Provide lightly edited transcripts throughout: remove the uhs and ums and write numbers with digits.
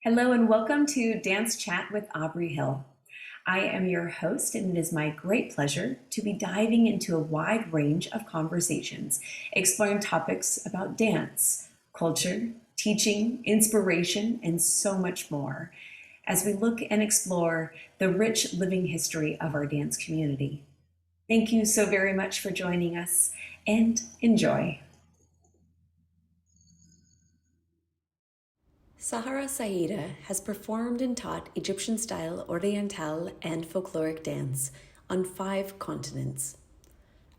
Hello and welcome to Dance Chat with Aubre Hill. I am your host, and it is my great pleasure to be diving into a wide range of conversations, exploring topics about dance, culture, teaching, inspiration, and so much more as we look and explore the rich living history of our dance community. Thank you so very much for joining us and enjoy. Sahra Saeeda has performed and taught Egyptian style Oriental and folkloric dance on 5 continents.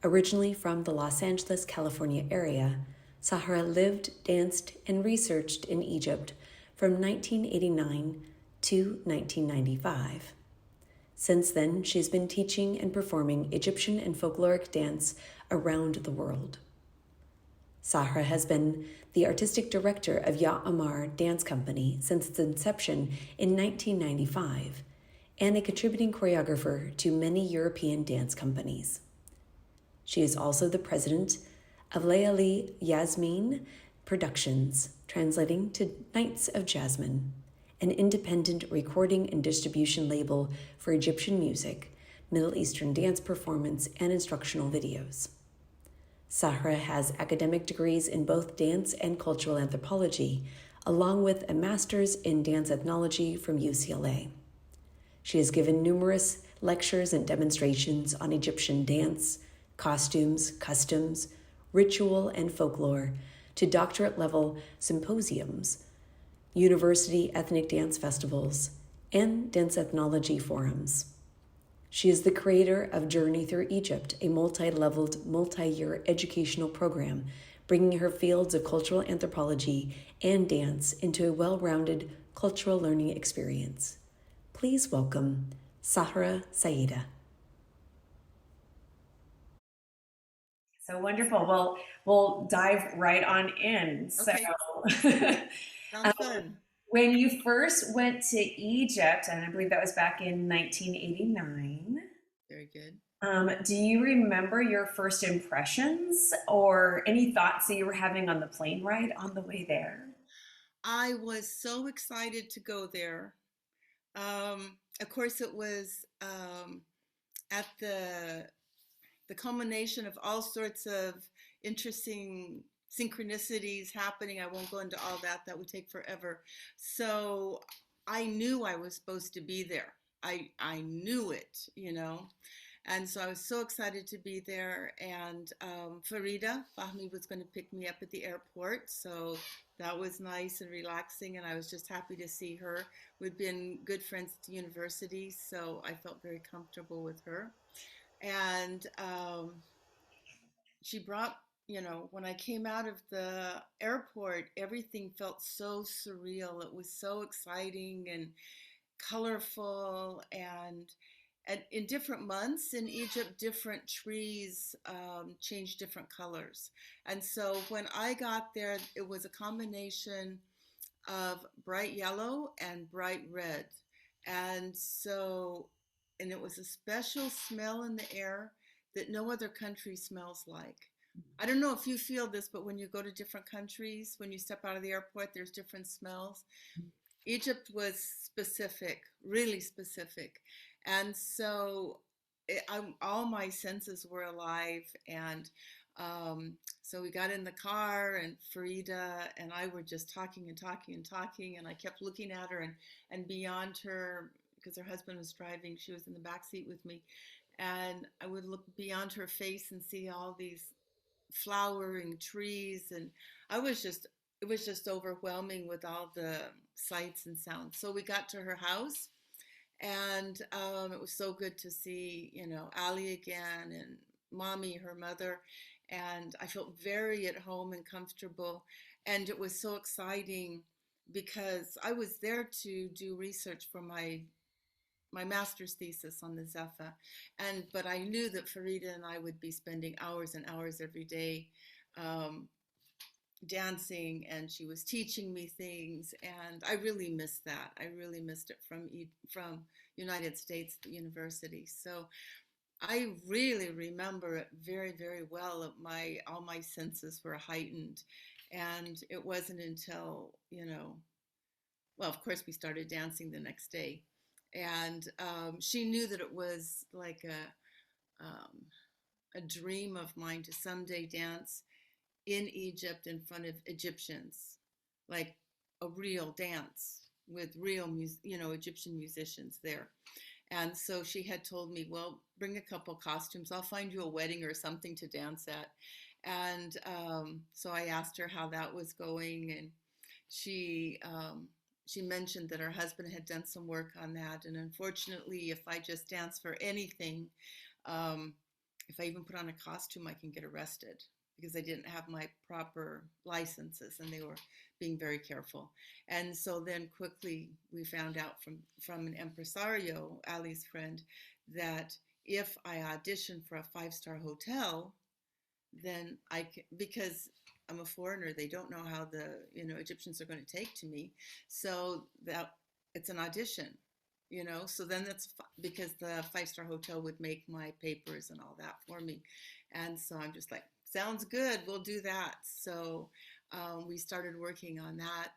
Originally from the Los Angeles, California area, Sahra lived, danced, and researched in Egypt from 1989 to 1995. Since then, she's been teaching and performing Egyptian and folkloric dance around the world. Sahra has been the artistic director of Ya Amar Dance Company since its inception in 1995 and a contributing choreographer to many European dance companies. She is also the president of Layali Yasmin Productions, translating to Nights of Jasmine, an independent recording and distribution label for Egyptian music, Middle Eastern dance performance, and instructional videos. Sahra has academic degrees in both dance and cultural anthropology, along with a master's in dance ethnology from UCLA. She has given numerous lectures and demonstrations on Egyptian dance, costumes, customs, ritual, and folklore to doctorate-level symposiums, university ethnic dance festivals, and dance ethnology forums. She is the creator of Journey Through Egypt, a multi-leveled, multi-year educational program, bringing her fields of cultural anthropology and dance into a well-rounded cultural learning experience. Please welcome Sahra Saeeda. So wonderful. Well, we'll dive right on in. Okay, sounds fun. When you first went to Egypt, and I believe that was back in 1989, Very good. do you remember your first impressions or any thoughts that you were having on the plane ride on the way there? I was so excited to go there. Of course, it was at the culmination of all sorts of interesting synchronicities happening. I won't go into all that; that would take forever. So I knew I was supposed to be there. I knew it. And so I was so excited to be there. And Farida Fahmi was going to pick me up at the airport. So that was nice and relaxing. And I was just happy to see her. We'd been good friends at the university. So I felt very comfortable with her. And she brought, when I came out of the airport, everything felt so surreal. It was so exciting and colorful, and in different months in Egypt, different trees change different colors. And so when I got there, it was a combination of bright yellow and bright red. And so, and it was a special smell in the air that no other country smells like. I don't know if you feel this, but when you go to different countries, when you step out of the airport, there's different smells. Egypt was specific, really specific. And so all my senses were alive. And so we got in the car, and Farida and I were just talking and talking and talking. And I kept looking at her, and beyond her, because her husband was driving, she was in the back seat with me. And I would look beyond her face and see all these flowering trees, and I was just it was just overwhelming with all the sights and sounds. So we got to her house, and it was so good to see Ali again, and mommy, her mother, and I felt very at home and comfortable. And it was so exciting because I was there to do research for my master's thesis on the Zephyr. But I knew that Farida and I would be spending hours and hours every day um, dancing, and she was teaching me things, and I really missed that. I really missed it from United States university. So I really remember it very, very well. My all my senses were heightened, and it wasn't until well, of course, we started dancing the next day. And she knew that it was like a dream of mine to someday dance in Egypt in front of Egyptians, like a real dance with real, Egyptian musicians there. And so she had told me, well, bring a couple costumes. I'll find you a wedding or something to dance at. And so I asked her how that was going, and she she mentioned that her husband had done some work on that. And unfortunately, if I just dance for anything, um, if I even put on a costume, I can get arrested because I didn't have my proper licenses, and they were being very careful. And so then quickly we found out from an impresario, Ali's friend, that if I auditioned for a five-star hotel, then because I'm a foreigner, they don't know how the Egyptians are going to take to me, so that it's an audition, so then that's because the five-star hotel would make my papers and all that for me. And so I'm just like, sounds good, we'll do that. So we started working on that.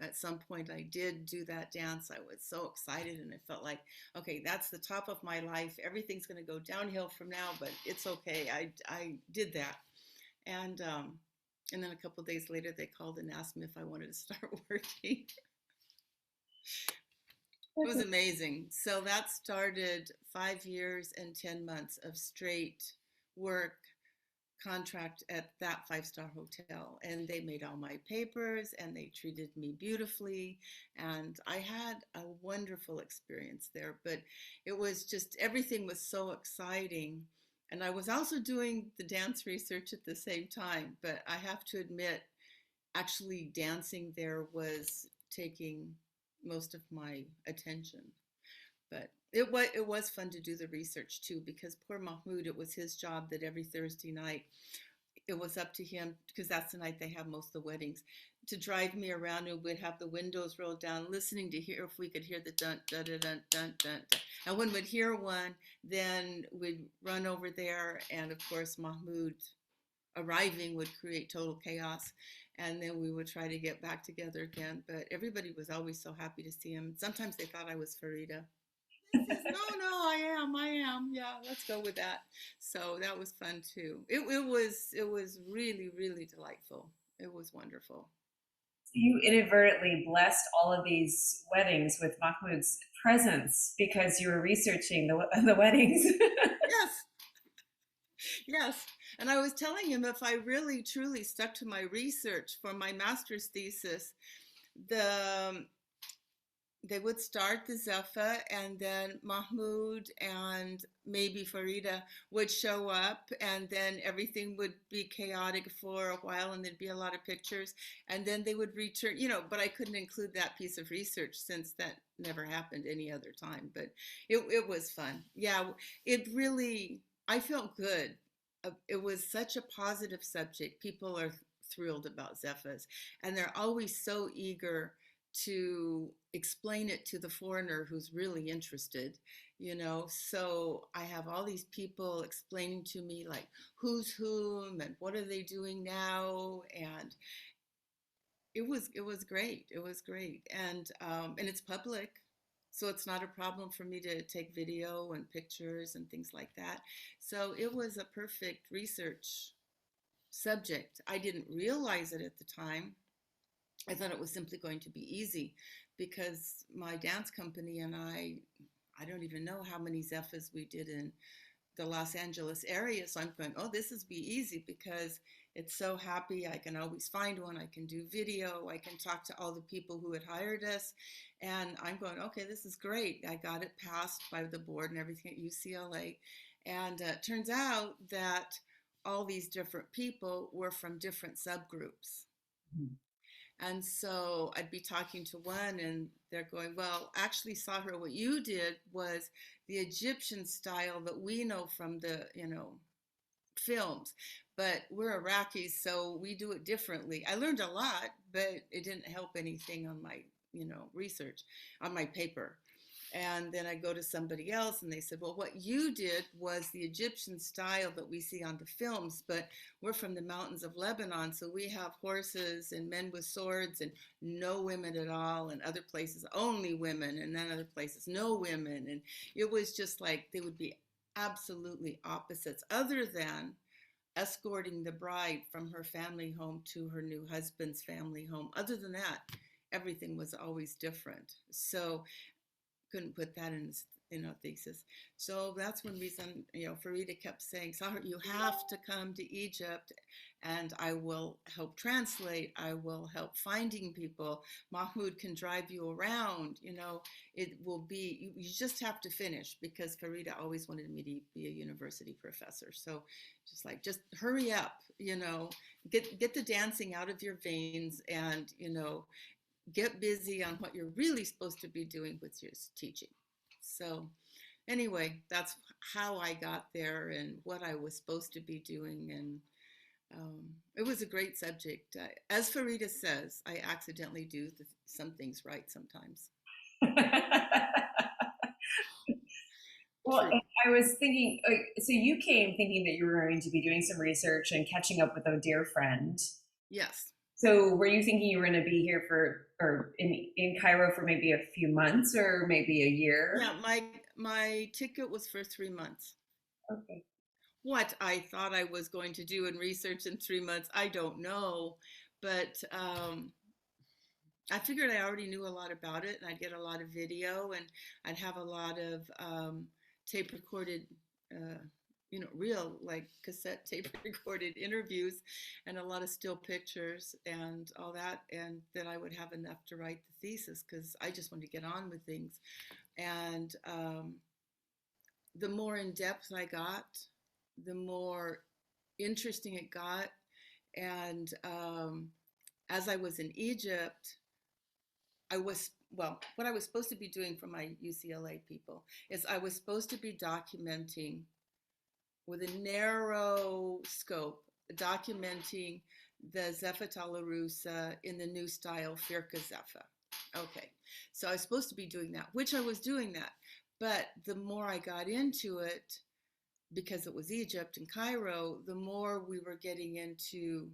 At some point I did do that dance. I was so excited, and it felt like, okay, that's the top of my life, everything's going to go downhill from now, but it's okay, I did that. And um, and then a couple of days later, they called and asked me if I wanted to start working. It was amazing. So that started 5 years and 10 months of straight work contract at that five-star hotel. And they made all my papers, and they treated me beautifully. And I had a wonderful experience there. But it was just, everything was so exciting. And I was also doing the dance research at the same time. But I have to admit, actually dancing there was taking most of my attention. But it was fun to do the research too, because poor Mahmoud, it was his job that every Thursday night it was up to him, because that's the night they have most of the weddings, to drive me around, and we'd have the windows rolled down, listening to hear if we could hear the dun dun dun dun dun dun. And when we'd hear one, then we'd run over there, and of course Mahmoud arriving would create total chaos, and then we would try to get back together again. But everybody was always so happy to see him. Sometimes they thought I was Farida. He says, no, no, I am. Yeah, let's go with that. So that was fun too. It was really, really delightful. It was wonderful. You inadvertently blessed all of these weddings with Mahmoud's presence because you were researching the weddings. Yes, yes. And I was telling him, if I really truly stuck to my research for my master's thesis, the they would start the Zephyr, and then Mahmoud and maybe Farida would show up, and then everything would be chaotic for a while, and there'd be a lot of pictures, and then they would return, but I couldn't include that piece of research since that never happened any other time. But it was fun. Yeah, it really, I felt good. It was such a positive subject. People are thrilled about Zephyrs, and they're always so eager to explain it to the foreigner who's really interested. So I have all these people explaining to me, like, who's whom and what are they doing now. And it was great. It was great. And it's public, so it's not a problem for me to take video and pictures and things like that. So it was a perfect research subject. I didn't realize it at the time. I thought it was simply going to be easy, because my dance company and I don't even know how many Zephyrs we did in the Los Angeles area. So I'm going, oh, this is be easy, because it's so happy. I can always find one. I can do video. I can talk to all the people who had hired us. And I'm going, okay, this is great. I got it passed by the board and everything at UCLA. And it turns out that all these different people were from different subgroups. And so I'd be talking to one, and they're going, well, actually, Sahra, what you did was the Egyptian style that we know from the films, but we're Iraqis, so we do it differently. I learned a lot, but it didn't help anything on my research, on my paper. And then I go to somebody else and they said, well, what you did was the Egyptian style that we see on the films, but we're from the mountains of Lebanon, so we have horses and men with swords and no women at all, and other places only women, and then other places no women. And it was just like they would be absolutely opposites, other than escorting the bride from her family home to her new husband's family home. Other than that, everything was always different. So couldn't put that in a thesis. So that's one reason, Farida kept saying, Sahra, you have to come to Egypt and I will help translate. I will help finding people. Mahmoud can drive you around. It will be, you just have to finish, because Farida always wanted me to be a university professor. So just hurry up, get the dancing out of your veins, and, get busy on what you're really supposed to be doing, with your teaching. So anyway, that's how I got there and what I was supposed to be doing. And it was a great subject. As Farida says, I accidentally do some things right sometimes. Well, True. I was thinking, so you came thinking that you were going to be doing some research and catching up with a dear friend. Yes. So were you thinking you were going to be here or in Cairo for maybe a few months or maybe a year? Yeah, my ticket was for 3 months. Okay. What I thought I was going to do in research in 3 months, I don't know. But I figured I already knew a lot about it, and I'd get a lot of video, and I'd have a lot of tape recorded, uh, real, like cassette tape recorded interviews, and a lot of still pictures and all that, and that I would have enough to write the thesis, because I just wanted to get on with things. And the more in depth I got, the more interesting it got. And as I was in Egypt, what I was supposed to be doing for my UCLA people is I was supposed to be documenting with a narrow scope, documenting the Zeffet al Arusa in the new style Firka Zeffa. Okay, so I was supposed to be doing that, which I was doing that. But the more I got into it, because it was Egypt and Cairo, the more we were getting into,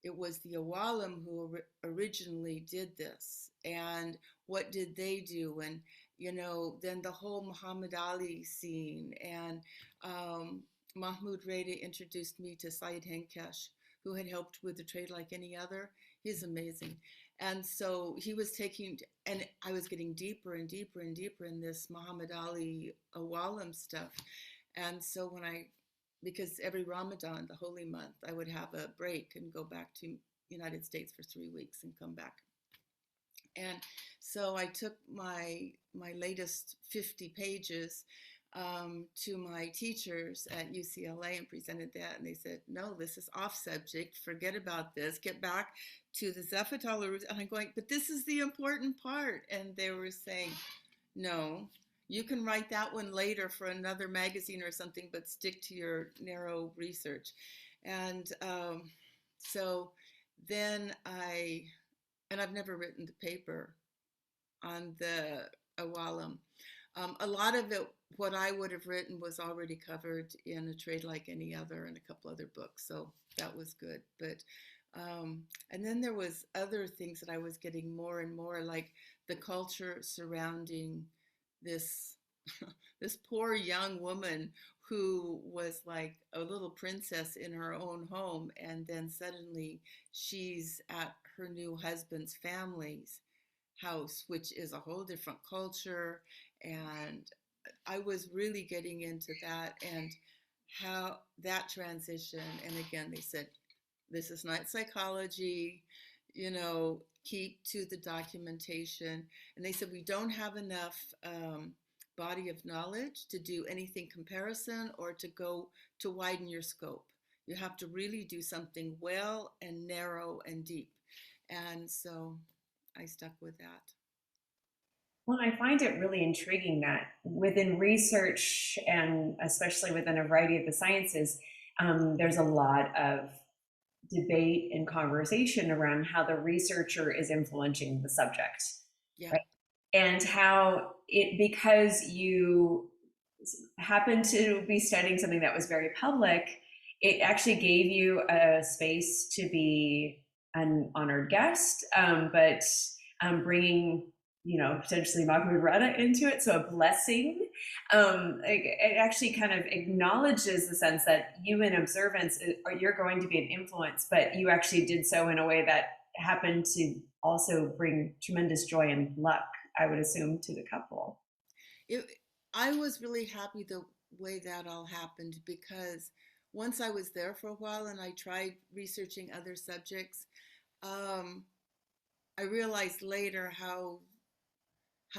it was the Awalim who originally did this. And what did they do? And, then the whole Muhammad Ali scene. And Mahmoud Reda introduced me to Saeed Henkesh, who had helped with the trade like any other. He's amazing. And so he was taking, and I was getting deeper and deeper and deeper in this Muhammad Ali Awalim stuff. And so because every Ramadan, the holy month, I would have a break and go back to United States for 3 weeks and come back. And so I took my latest 50 pages to my teachers at UCLA and presented that, and they said, "No, this is off subject. Forget about this. Get back to the Zeffet al Arusa." And I'm going, "But this is the important part." And they were saying, "No, you can write that one later for another magazine or something, but stick to your narrow research." And so then I've never written the paper on the Awalim. A lot of it, what I would have written, was already covered in A Trade Like Any Other and a couple other books, so that was good. But and then there was other things that I was getting more and more, like the culture surrounding this this poor young woman who was like a little princess in her own home, and then suddenly she's at her new husband's family's house, which is a whole different culture. And I was really getting into that, and how that transition. And again, they said, this is not psychology, keep to the documentation. And they said, we don't have enough body of knowledge to do anything comparison or to go to widen your scope. You have to really do something well and narrow and deep. And so I stuck with that. Well, I find it really intriguing that within research and especially within a variety of the sciences, there's a lot of debate and conversation around how the researcher is influencing the subject. Yeah. Right? and how it, because you happened to be studying something that was very public, it actually gave you a space to be an honored guest, but bringing, you know, potentially Mahmoud Rana into it, so a blessing. It actually kind of acknowledges the sense that you in observance, you're going to be an influence, but you actually did so in a way that happened to also bring tremendous joy and luck, I would assume, to the couple. It, I was really happy the way that all happened because once I was there for a while and I tried researching other subjects, um, I realized later how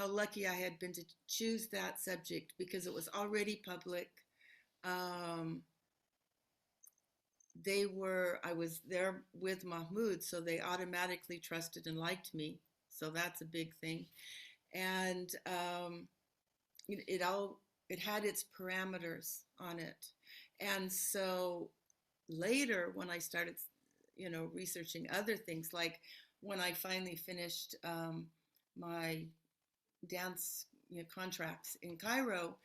lucky I had been to choose that subject because it was already public. Um, I was there with Mahmoud, so they automatically trusted and liked me. So that's a big thing. And it all it had its parameters on it. And so later when I started, researching other things, like when I finally finished my dance contracts in Cairo,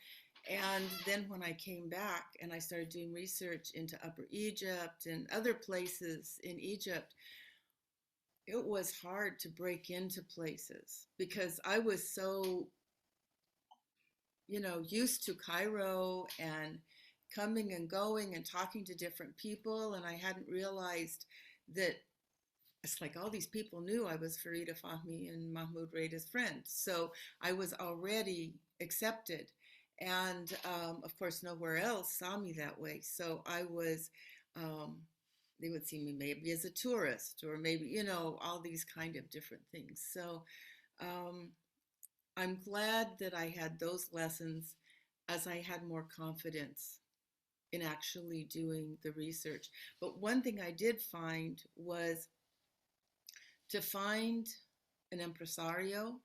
and then when I came back and I started doing research into Upper Egypt and other places in Egypt, it was hard to break into places because I was so, used to Cairo and coming and going and talking to different people. And I hadn't realized that it's like all these people knew I was Farida Fahmy and Mahmoud Reda's friend. So I was already accepted. And of course, nowhere else saw me that way. So um, they would see me maybe as a tourist or maybe, all these kind of different things. So um, I'm glad that I had those lessons as I had more confidence in actually doing the research. But one thing I did find was to find an impresario.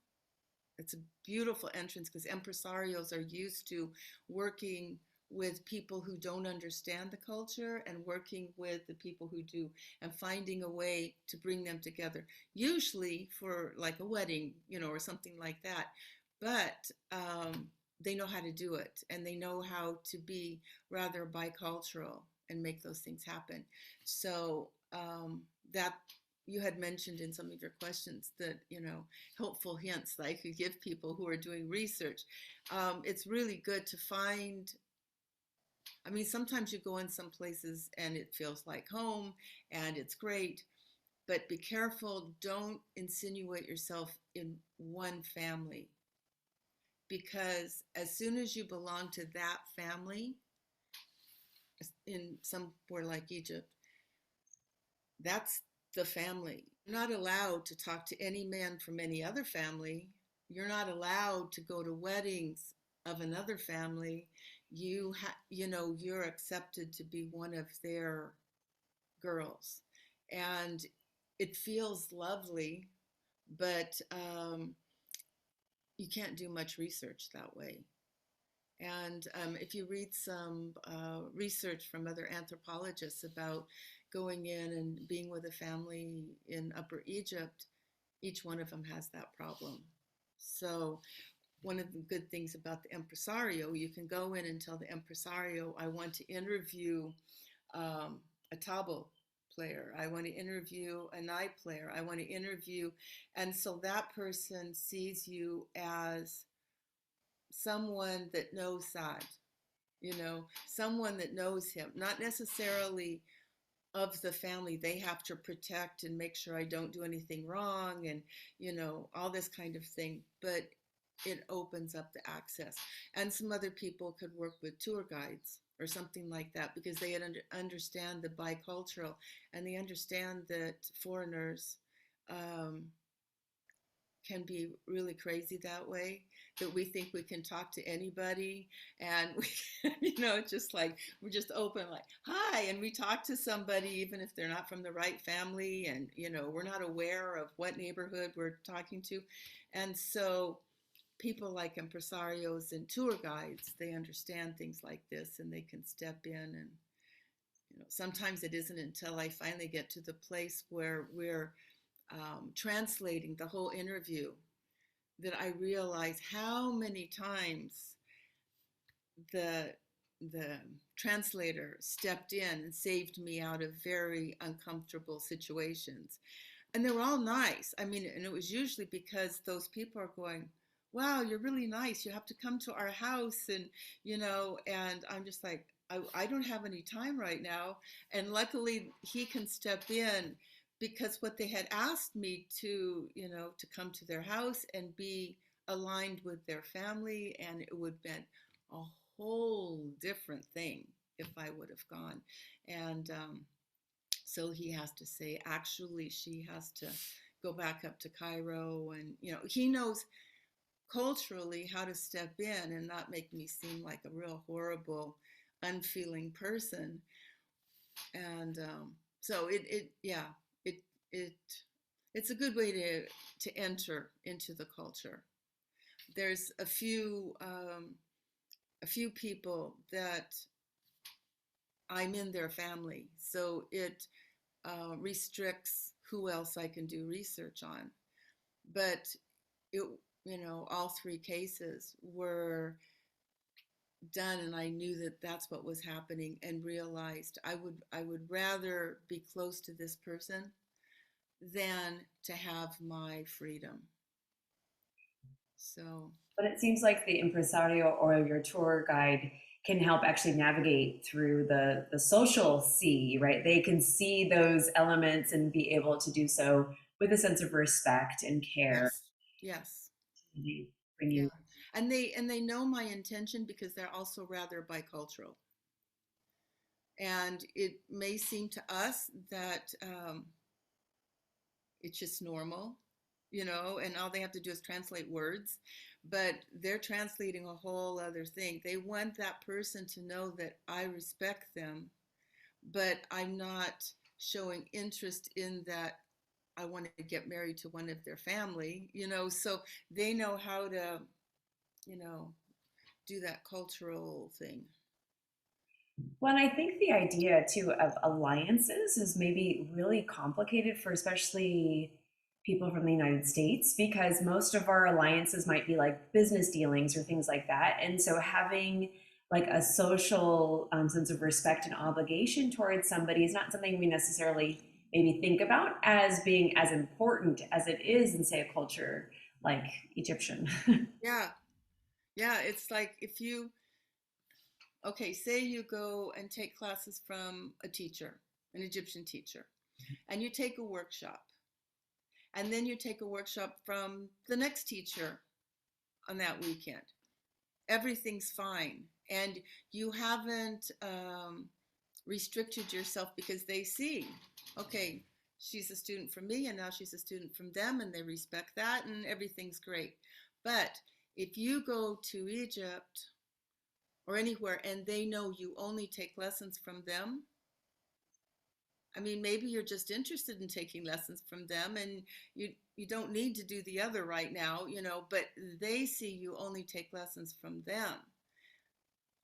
It's a beautiful entrance because impresarios are used to working with people who don't understand the culture and working with the people who do and finding a way to bring them together, usually for like a wedding, or something like that. But they know how to do it and they know how to be rather bicultural and make those things happen. So that you had mentioned in some of your questions that, helpful hints that I could give people who are doing research. It's really good to find. I mean, sometimes you go in some places and it feels like home and it's great, but be careful. Don't insinuate yourself in one family because as soon as you belong to that family, in somewhere like Egypt, that's the family. You're not allowed to talk to any man from any other family. You're not allowed to go to weddings of another family. You're accepted to be one of their girls, and it feels lovely, but you can't do much research that way. And if you read some research from other anthropologists about going in and being with a family in Upper Egypt, each one of them has that problem. So, one of the good things about the impresario, you can go in and tell the impresario, I want to interview a tabo player, I want to interview a night player, I want to interview, and so that person sees you as someone that knows Saad, someone that knows him, not necessarily of the family they have to protect and make sure I don't do anything wrong and, all this kind of thing. But it opens up the access. And some other people could work with tour guides or something like that because they understand the bicultural and they understand that foreigners um, can be really crazy that way, that we think we can talk to anybody and we just like we're just open like hi, and we talk to somebody even if they're not from the right family, and we're not aware of what neighborhood we're talking to. And so people like impresarios and tour guides, they understand things like this and they can step in. And sometimes it isn't until I finally get to the place where we're translating the whole interview that I realized how many times the the translator stepped in and saved me out of very uncomfortable situations. And they were all nice. I mean, and it was usually because those people are going, wow, you're really nice, you have to come to our house. And and I'm just like, I don't have any time right now. And luckily he can step in, because what they had asked me to, to come to their house and be aligned with their family, and it would have been a whole different thing if I would have gone. And so he has to say, actually, she has to go back up to Cairo. And, he knows culturally how to step in and not make me seem like a real horrible, unfeeling person. And so yeah, it, it, it's a good way to enter into the culture. There's a few people that I'm in their family, so it restricts who else I can do research on. But it, all three cases were done, and I knew that that's what was happening, and realized I would rather be close to this person than to have my freedom. So But it seems like the impresario or your tour guide can help actually navigate through the social sea, right? They can see those elements and be able to do so with a sense of respect and care. yes, yes, They bring yeah, you. and they know my intention, because they're also rather bicultural. And it may seem to us that it's just normal, and all they have to do is translate words, but they're translating a whole other thing. They want that person to know that I respect them, but I'm not showing interest in that. I want to get married to one of their family, so they know how to, you know, do that cultural thing. Well, and I think the idea too of alliances is maybe really complicated for especially people from the United States, because most of our alliances might be like business dealings or things like that. And so having like a social sense of respect and obligation towards somebody is not something we necessarily maybe think about as being as important as it is in, say, a culture like Egyptian. Yeah, yeah, it's like, if you, okay, say you go and take classes from a teacher, an Egyptian teacher, and you take a workshop, and then you take a workshop from the next teacher on that weekend. Everything's fine. And you haven't restricted yourself, because they see, okay, she's a student from me, and now she's a student from them, and they respect that, and everything's great. But if you go to Egypt or anywhere and they know you only take lessons from them, I mean, maybe you're just interested in taking lessons from them, and you don't need to do the other right now, but they see you only take lessons from them.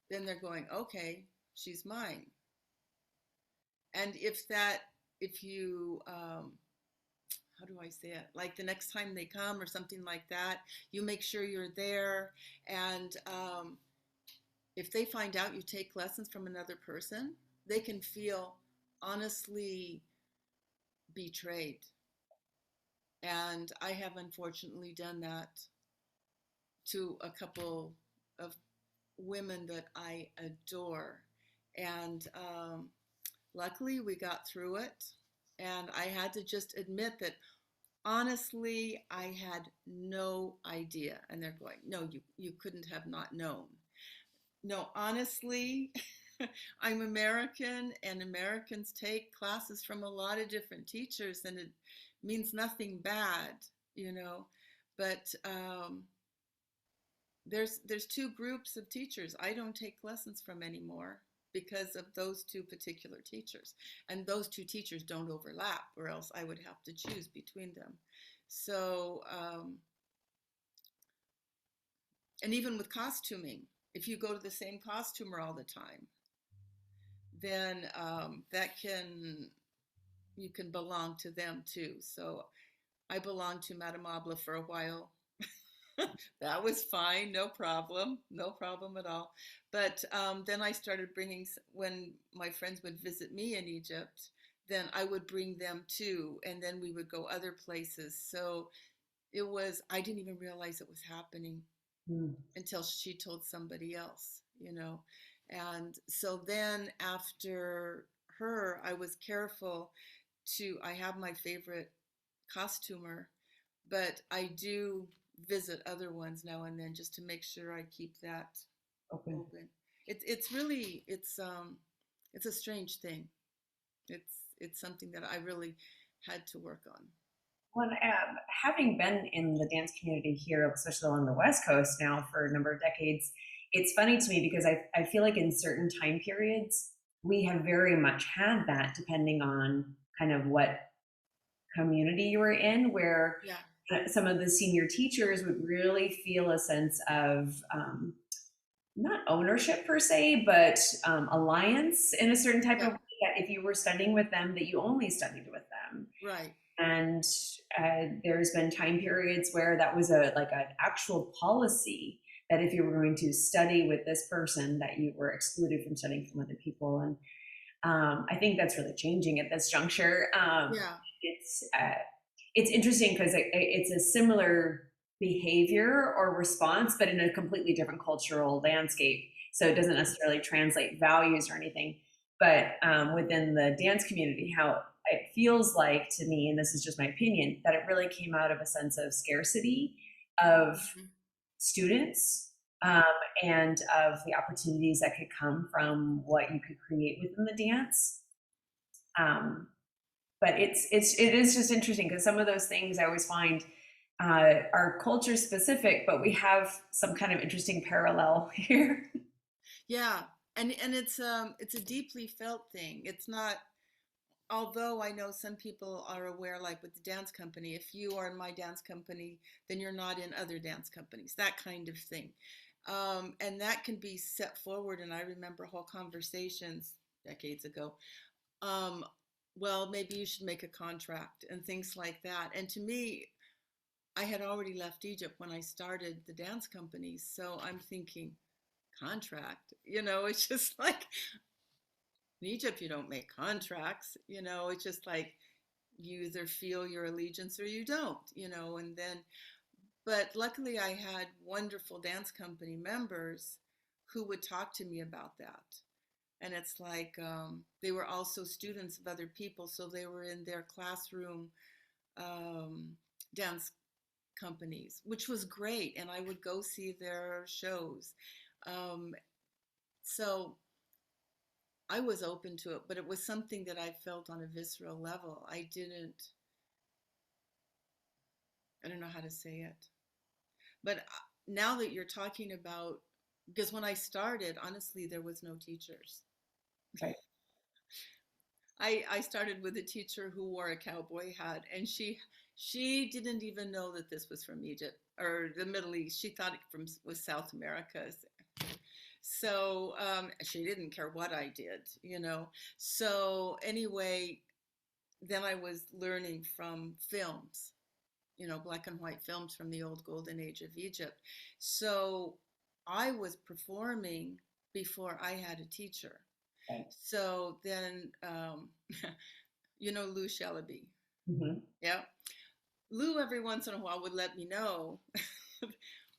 Then they're going, okay, she's mine. And if you, how do I say it? Like the next time they come or something like that, you make sure you're there. And if they find out you take lessons from another person, they can feel honestly betrayed. And I have unfortunately done that to a couple of women that I adore. And luckily, we got through it. And I had to just admit that, honestly, I had no idea. And they're going, no, you couldn't have not known. No, honestly, I'm American, and Americans take classes from a lot of different teachers, and it means nothing bad, you know. But there's two groups of teachers I don't take lessons from anymore, because of those two particular teachers, and those two teachers don't overlap, or else I would have to choose between them. So and even with costuming, if you go to the same costumer all the time, then that can you can belong to them too. So I belonged to Madame Aubre for a while. That was fine, no problem, no problem at all. But then I started bringing, when my friends would visit me in Egypt, then I would bring them too, and then we would go other places. So it was, I didn't even realize it was happening Mm. until she told somebody else, you know. And so then after her, I was careful to, I have my favorite costumer, but I do visit other ones now and then just to make sure I keep that Open. open. It's really it's a strange thing. It's something that I really had to work on. Well, having been in the dance community here, especially on the West Coast now for a number of decades, it's funny to me because I feel like in certain time periods, we have very much had that depending on kind of what community you were in, where Yeah, some of the senior teachers would really feel a sense of not ownership per se, but alliance in a certain type yeah, of way that if you were studying with them, that you only studied with them. right. And there's been time periods where that was a like an actual policy that if you were going to study with this person, that you were excluded from studying from other people. And I think that's really changing at this juncture. Yeah, It's it's interesting because it's a similar behavior or response, but in a completely different cultural landscape. So it doesn't necessarily translate values or anything. But within the dance community, how it feels like to me, and this is just my opinion, that it really came out of a sense of scarcity of hmm, students, yeah, and of the opportunities that could come from what you could create within the dance. Um, but it is just interesting because some of those things I always find are culture specific, but we have some kind of interesting parallel here. yeah. And it's a deeply felt thing. It's not, although I know some people are aware, like with the dance company, if you are in my dance company, then you're not in other dance companies, that kind of thing. And that can be set forward. And I remember whole conversations decades ago. Um, well, maybe you should make a contract and things like that. And to me, I had already left Egypt when I started the dance company. So I'm thinking, contract, it's just like in Egypt, you don't make contracts, it's just like you either feel your allegiance or you don't, and then, but luckily I had wonderful dance company members who would talk to me about that. And it's like they were also students of other people, so they were in their classroom um, dance companies, which was great. And I would go see their shows. Um, so I was open to it, but it was something that I felt on a visceral level. I don't know how to say it. But now that you're talking about, because when I started, honestly, there was no teachers. Right. I started with a teacher who wore a cowboy hat, and she didn't even know that this was from Egypt or the Middle East. She thought it was South America. So she didn't care what I did. So anyway, then I was learning from films, black and white films from the old golden age of Egypt. So I was performing before I had a teacher. Right. So then, Lou Shalaby. Mm-hmm. Yeah. Lou every once in a while would let me know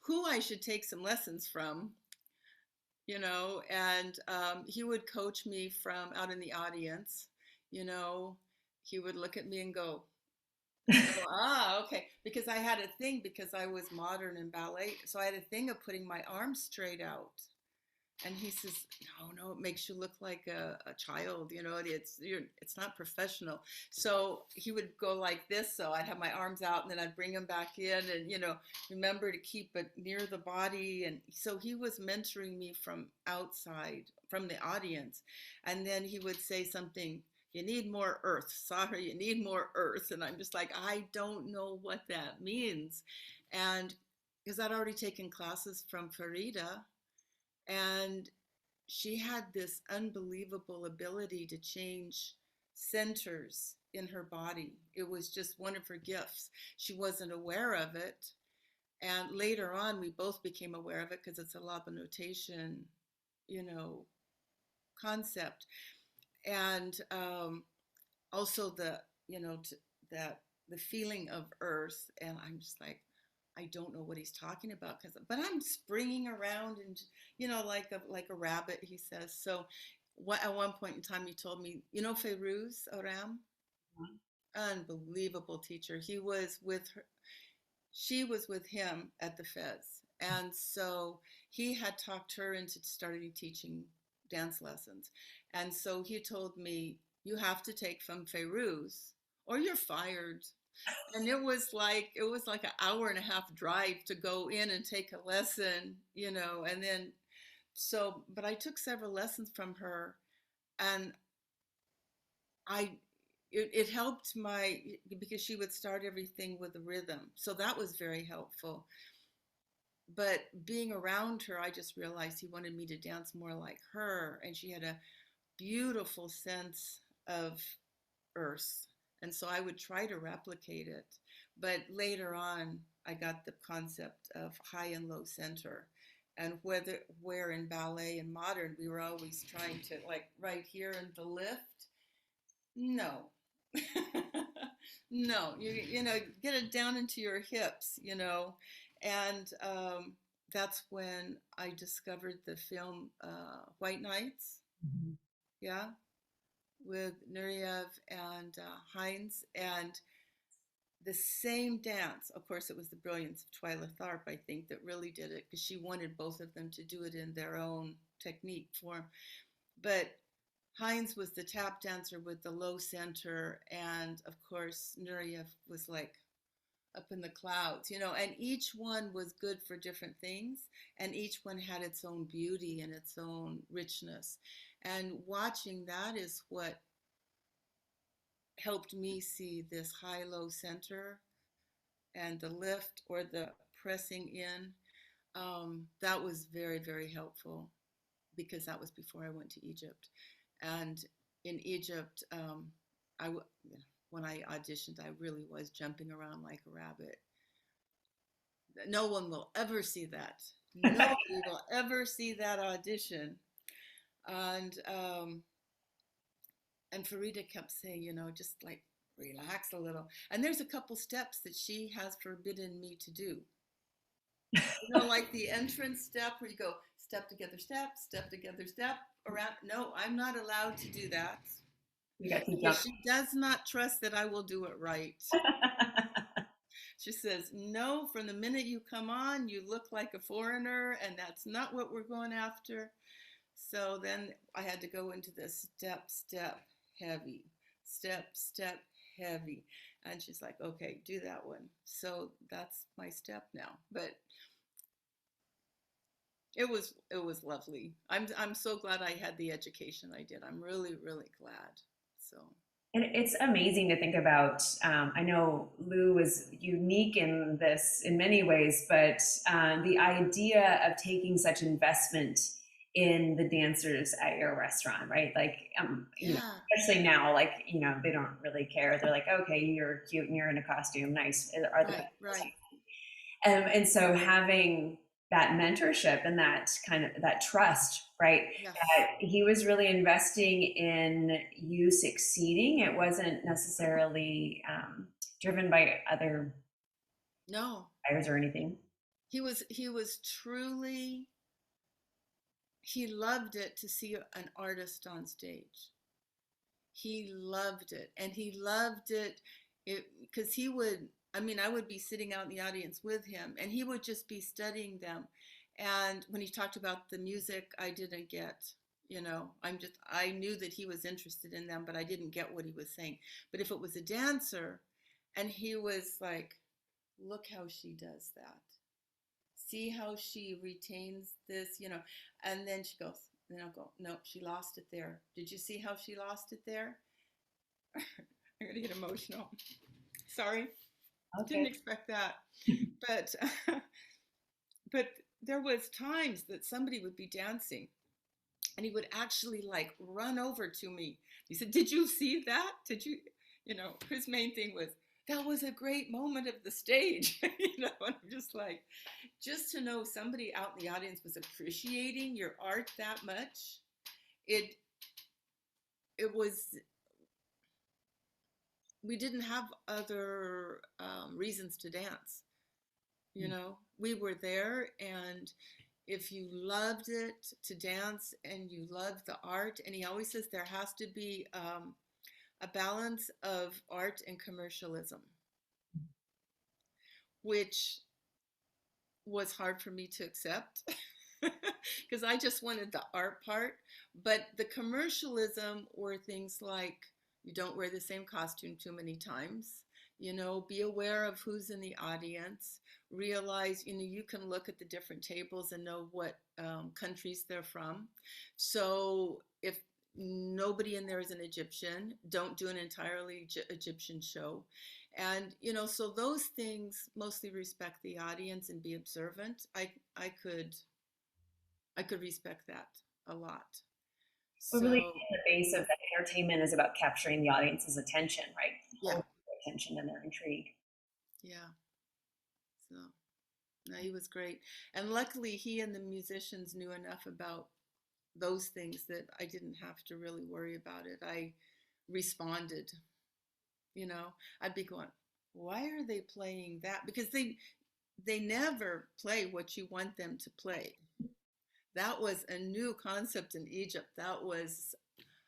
who I should take some lessons from, and he would coach me from out in the audience. You know, he would look at me and go, okay. Because I had a thing, because I was modern and ballet. So I had a thing of putting my arms straight out. And he says, no, it makes you look like a child. It's not professional. So he would go like this. So I'd have my arms out and then I'd bring them back in and, remember to keep it near the body. And so he was mentoring me from outside, from the audience. And then he would say something, you need more earth, Sahra, you need more earth. And I'm just like, I don't know what that means. And because I'd already taken classes from Farida, and she had this unbelievable ability to change centers in her body. It was just one of her gifts. She wasn't aware of it, And later on, we both became aware of it because it's a law of notation, you know, concept. And also the, you know, that the feeling of earth. And I'm just like, I don't know what he's talking about, but I'm springing around and, you know, like a rabbit, he says. So at one point in time, he told me, you know, Feiruz Oram, unbelievable teacher. He was with her, she was with him at the Fez. And so he had talked her into starting teaching dance lessons. And so he told me, you have to take from Feiruz or you're fired. And it was like an hour and a half drive to go in and take a lesson, you know, and then so but I took several lessons from her, and I it helped my because she would start everything with a rhythm. So that was very helpful. But being around her, I just realized he wanted me to dance more like her, and she had a beautiful sense of earth. And so I would try to replicate it. But later on, I got the concept of high and low center. And where in ballet and modern, we were always trying to, like right here in the lift. No. No, you know, get it down into your hips, you know. And that's when I discovered the film White Nights. Mhm. Yeah, with Nureyev and Hines, and the same dance. Of course, it was the brilliance of Twyla Tharp, I think, that really did it because she wanted both of them to do it in their own technique form. But Hines was the tap dancer with the low center, and of course, Nureyev was like up in the clouds, you know, and each one was good for different things, and each one had its own beauty and its own richness. And watching that is what helped me see this high low center and the lift or the pressing in. That was very, very helpful because that was before I went to Egypt. And in Egypt, when I auditioned, I really was jumping around like a rabbit. No one will ever see that. Nobody will ever see that audition. And and Farida kept saying, you know, just like relax a little. And there's a couple steps that she has forbidden me to do. You know, like the entrance step where you go step together, step around. No, I'm not allowed to do that You got to jump. because she does not trust that I will do it right. She says, no, from the minute you come on, you look like a foreigner, and that's not what we're going after. So then I had to go into the step, heavy, step, heavy. And she's like, okay, do that one. So that's my step now. But it was lovely. I'm so glad I had the education I did. I'm really, really glad. So And it's amazing to think about. I know Lou was unique in this in many ways, but the idea of taking such investment in the dancers at your restaurant, right? Like, you know, yeah, especially now, like, you know, they don't really care. They're like, okay, you're cute and you're in a costume, nice. Are the right. and so having that mentorship and that kind of that trust, right? Yes. That he was really investing in you succeeding. It wasn't necessarily driven by other No. buyers or anything. He was truly he loved it to see an artist on stage. He loved it, and he loved it because he would, I mean, I would be sitting out in the audience with him and he would just be studying them. And when he talked about the music, I didn't get, you know, I knew that he was interested in them, but I didn't get what he was saying. But if it was a dancer and he was like, look how she does that, see how she retains this, you know, and then she goes, then I'll go, no, she lost it there. Did you see how she lost it there? I'm gonna get emotional. Sorry, didn't Okay. expect that. But but there was times that somebody would be dancing and he would actually like run over to me. He said, "Did you see that? Did you?" You know, his main thing was, that was a great moment of the stage. You know, and I'm just like, just to know somebody out in the audience was appreciating your art that much, it it was, we didn't have other reasons to dance. You know, we were there, and if you loved it to dance and you loved the art, and he always says there has to be a balance of art and commercialism, which was hard for me to accept because I just wanted the art part. But the commercialism were things like you don't wear the same costume too many times. You know, be aware of who's in the audience. Realize, you know, you can look at the different tables and know what countries they're from. So if nobody in there is an Egyptian, don't do an entirely Egyptian show. And you know, so those things, mostly respect the audience and be observant. I could respect that a lot. But really, So the base of that entertainment is about capturing the audience's attention, right? yeah, Holding their attention and their intrigue. yeah. So no, he was great, and luckily he and the musicians knew enough about those things that I didn't have to really worry about it. I responded. You know, I'd be going, why are they playing that? Because they never play what you want them to play. That was a new concept in Egypt. That was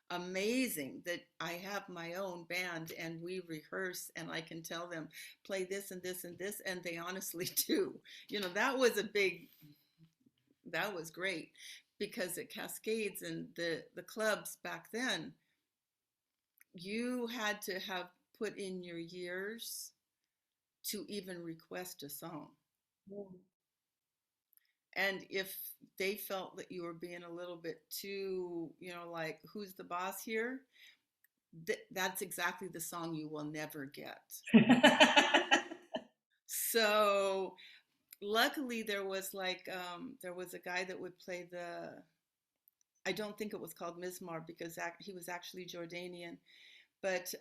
amazing that I have my own band and we rehearse and I can tell them play this and this and this, and they honestly do. You know, that was great, because at Cascades and the clubs back then, you had to have put in your years to even request a song. And if they felt that you were being a little bit too, you know, like, who's the boss here? That's exactly the song you will never get. So luckily there was there was a guy that would play I don't think it was called Mizmar because he was actually Jordanian. But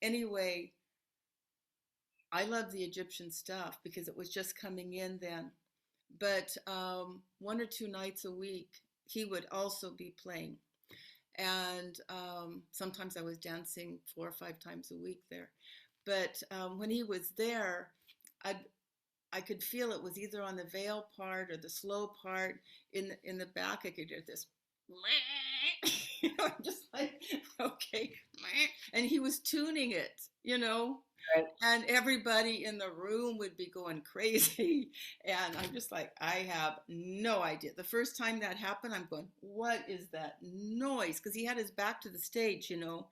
anyway, I love the Egyptian stuff because it was just coming in then. But 1 or 2 nights a week, he would also be playing. And sometimes I was dancing 4 or 5 times a week there. But when he was there, I could feel it was either on the veil part or the slow part. In the back, I could hear this. You know, I'm just like, okay. And he was tuning it, you know. Right. And everybody in the room would be going crazy. And I'm just like, I have no idea. The first time that happened, I'm going, what is that noise? Because he had his back to the stage, you know.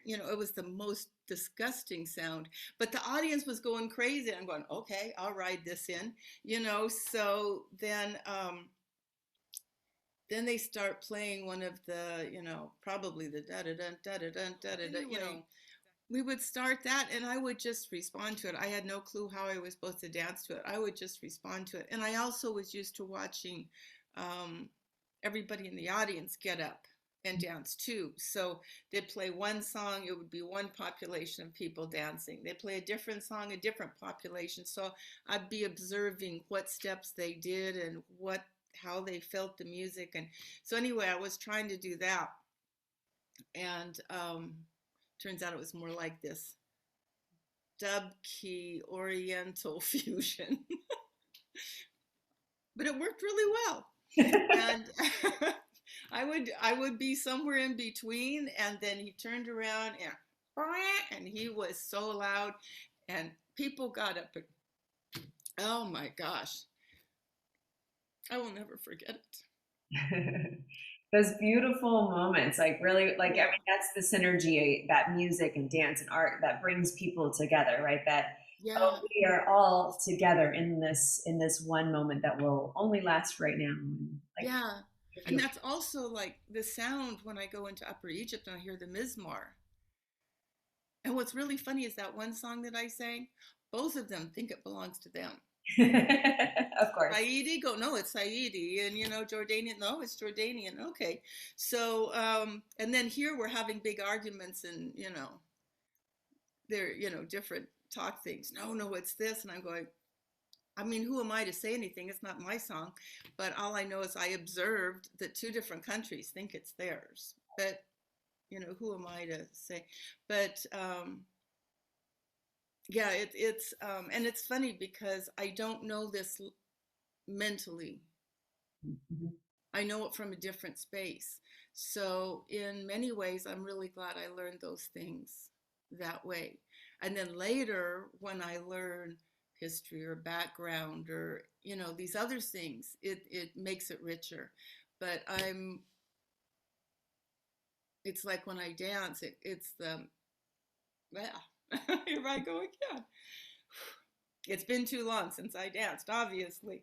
You know, it was the most disgusting sound. But the audience was going crazy. I'm going, okay, I'll ride this in, you know. So then they start playing one of the, you know, probably the da da da da da da da da, you know. We would start that and I would just respond to it. I had no clue how I was supposed to dance to it. I would just respond to it. And I also was used to watching everybody in the audience get up and dance too. So they'd play one song, it would be one population of people dancing. They'd play a different song, a different population. So I'd be observing what steps they did and how they felt the music. And so anyway, I was trying to do that. And turns out it was more like this dub key Oriental fusion. But it worked really well. And I would be somewhere in between, and then he turned around and he was so loud, and people got up. Oh my gosh, I will never forget it. Those beautiful moments, like really, like Yeah. I mean, that's the synergy that music and dance and art that brings people together, right? That Yeah. we are all together in this one moment that will only last right now. Like, Yeah. And that's also like the sound when I go into Upper Egypt and I hear the Mizmar. And what's really funny is that one song that I sang, both of them think it belongs to them. of course. Saeedi go, no, it's Saeedi. And, you know, Jordanian, no, it's Jordanian. Okay. So, and then here we're having big arguments and, you know, they're, different talk things. No, it's this. And I'm going, I mean, who am I to say anything? It's not my song. But all I know is I observed that two different countries think it's theirs. But, who am I to say? But yeah, and it's funny because I don't know this mentally. Mhm. I know it from a different space. So in many ways, I'm really glad I learned those things that way. And then later, when I learn history or background or, these other things, it makes it richer. But it's like when I dance, it's yeah, here I go again. It's been too long since I danced, obviously.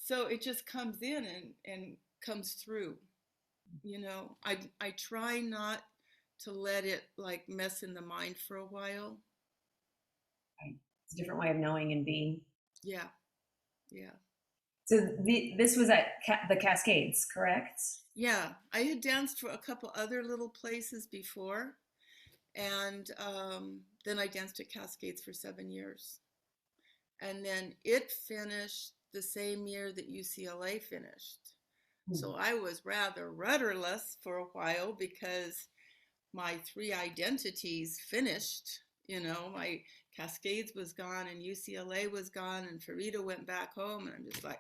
So it just comes in and comes through. I try not to let it like mess in the mind for a while. Right. It's a different way of knowing and being. Yeah, yeah, So this was at the Cascades, correct? yeah. I had danced for a couple other little places before, and then I danced at Cascades for 7 years, and then it finished the same year that UCLA finished. Hmm. So I was rather rudderless for a while because my three identities finished. My Cascades was gone and UCLA was gone, and Farida went back home, and I'm just like,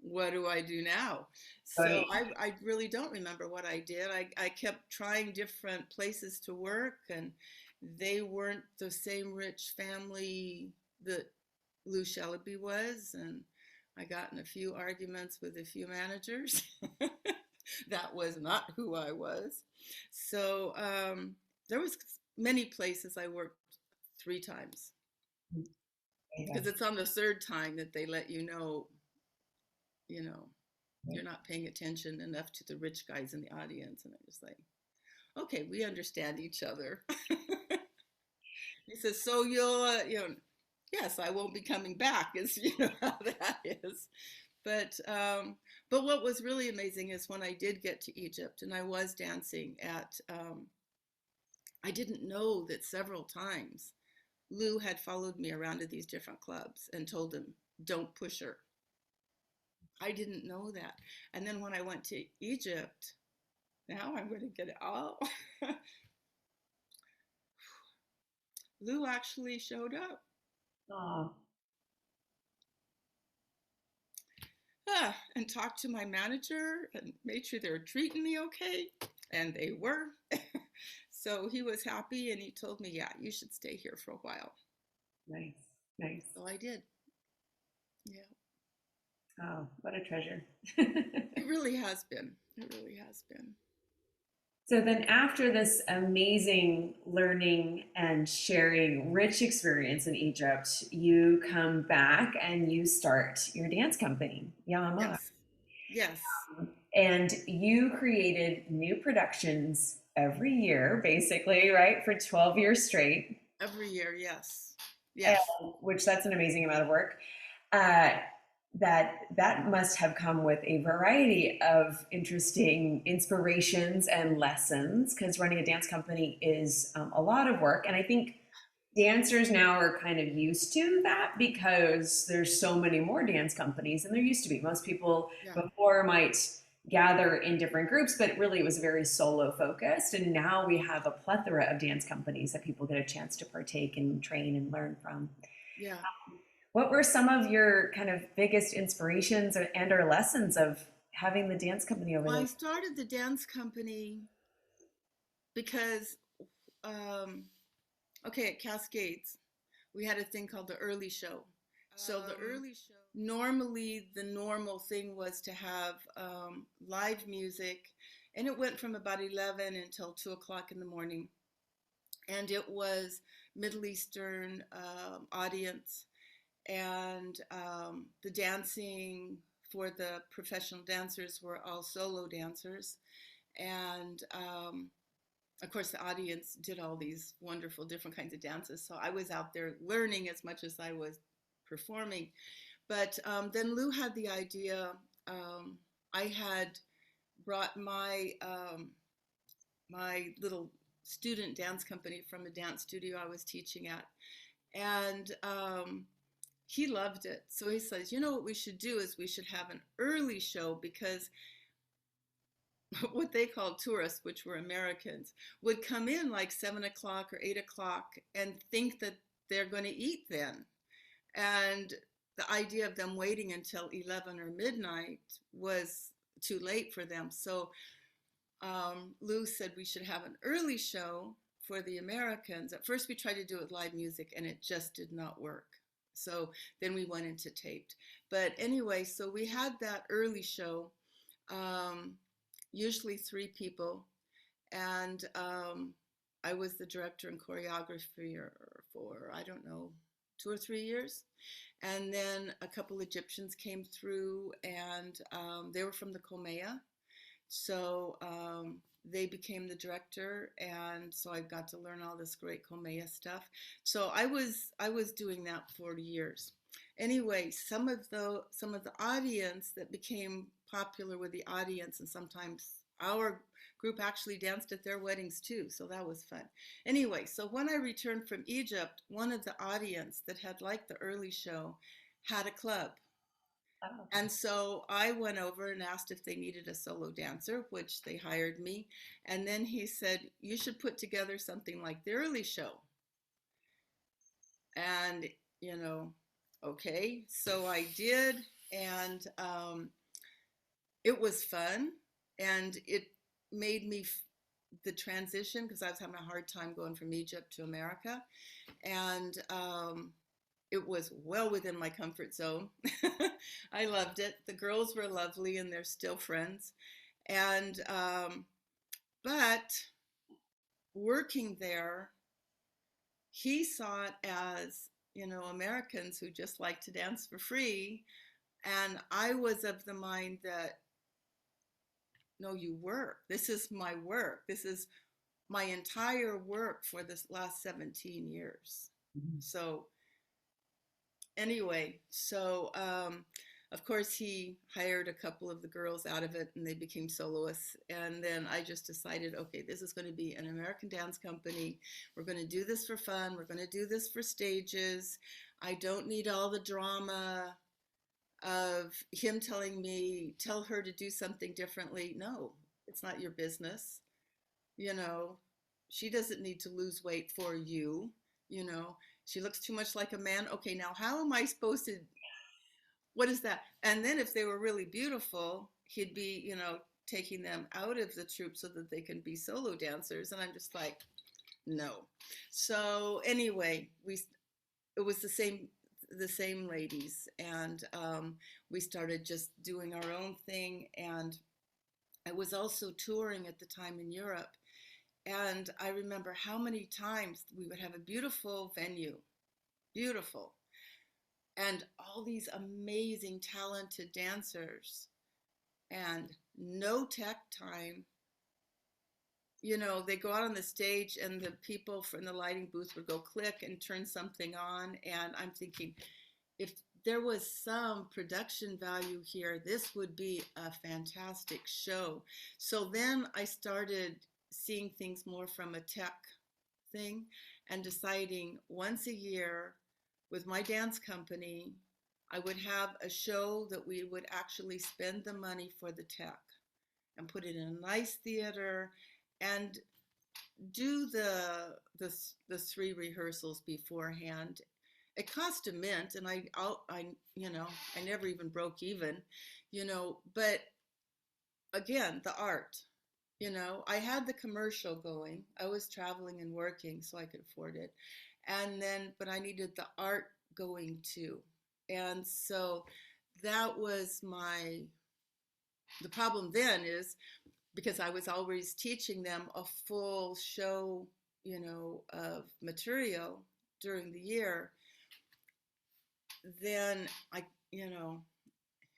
what do I do now? So Right. I really don't remember what I did. I kept trying different places to work, and they weren't the same rich family that Lou Shellaby was, and I got in a few arguments with a few managers. That was not who I was. So there was many places I worked 3 times Yeah. because it's on the third time that they let you know, you're not paying attention enough to the rich guys in the audience. And I was like, okay, we understand each other. He says, so you'll, yes, I won't be coming back. Is how that is. But what was really amazing is when I did get to Egypt and I was dancing at, I didn't know that several times Lou had followed me around to these different clubs and told him, don't push her. I didn't know that. And then when I went to Egypt, now I'm going to get it all. Lou actually showed up Oh, and talked to my manager and made sure they were treating me okay. And they were. So he was happy and he told me, yeah, you should stay here for a while. nice, nice. So I did. Yeah. Oh, what a treasure. It really has been. It really has been. So then, after this amazing learning and sharing rich experience in Egypt, you come back and you start your dance company, Yama. Yes. Yes. And you created new productions every year, basically, right? For 12 years straight, Every year. Yes. and, Yes. which that's an amazing amount of work. Uh, that must have come with a variety of interesting inspirations and lessons because running a dance company is a lot of work. And I think dancers now are kind of used to that because there's so many more dance companies than there used to be. Most people Yeah. before might gather in different groups, but really it was very solo focused. And now we have a plethora of dance companies that people get a chance to partake and train and learn from. Yeah. What were some of your kind of biggest inspirations or lessons of having the dance company over Well, I those? started the dance company because, um, okay, at Cascades, we had a thing called the early show. So the early show, normally the normal thing was to have live music, and it went from about 11 until 2 o'clock in the morning. And it was Middle Eastern audience, and the dancing for the professional dancers were all solo dancers. And of course, the audience did all these wonderful different kinds of dances. So I was out there learning as much as I was performing. But then Lou had the idea. Um, I had brought my little student dance company from a dance studio I was teaching at. And he loved it. So he says, you know what we should do is we should have an early show, because what they called tourists, which were Americans, would come in like 7 o'clock or 8 o'clock and think that they're going to eat then. And the idea of them waiting until 11 or midnight was too late for them. So Lou said we should have an early show for the Americans. At first, we tried to do it with live music, and it just did not work. So then we went into taped. But anyway, so we had that early show, usually 3 people, and I was the director and choreographer for, I don't know, 2 or 3 years. And then a couple Egyptians came through, and they were from the Komea. So they became the director, and so I got to learn all this great Komea stuff. So I was doing that for years. Anyway, some of the audience that became popular with the audience, and sometimes our group actually danced at their weddings too. So that was fun. Anyway, so when I returned from Egypt, one of the audience that had liked the early show had a club. Oh. And so I went over and asked if they needed a solo dancer, which they hired me. And then he said, you should put together something like the early show. And, you know, okay. So I did. And it was fun. And it made me the transition, because I was having a hard time going from Egypt to America. And it was well within my comfort zone. I loved it. The girls were lovely, and they're still friends. And but working there, he saw it as, you know, Americans who just like to dance for free, and I was of the mind that, no, you work. This is my work. This is my entire work for this last 17 years. Mhm. So anyway, so of course he hired a couple of the girls out of it, and they became soloists. And then I just decided, okay, this is going to be an American dance company. We're going to do this for fun. We're going to do this for stages. I don't need all the drama of him telling me, tell her to do something differently. No, it's not your business. You know, she doesn't need to lose weight for you. You know, she looks too much like a man. Okay, now how am I supposed to, what is that? And then if they were really beautiful, he'd be, you know, taking them out of the troupe so that they can be solo dancers. And I'm just like, no. So anyway, it was the same ladies, and we started just doing our own thing. And I was also touring at the time in Europe, and I remember how many times we would have a beautiful venue, beautiful, and all these amazing, talented dancers, and no tech time. You know, they go out on the stage, and the people from the lighting booth would go click and turn something on. And I'm thinking, if there was some production value here, this would be a fantastic show. So then I started seeing things more from a tech thing, and deciding once a year with my dance company, I would have a show that we would actually spend the money for the tech and put it in a nice theater, and do the 3 rehearsals beforehand. It cost a mint, and I you know, I never even broke even, you know. But again, the art, you know, I had the commercial going. I was traveling and working, so I could afford it. And then, but I needed the art going too. And so that was the problem then is, because I was always teaching them a full show, you know, of material during the year, then you know,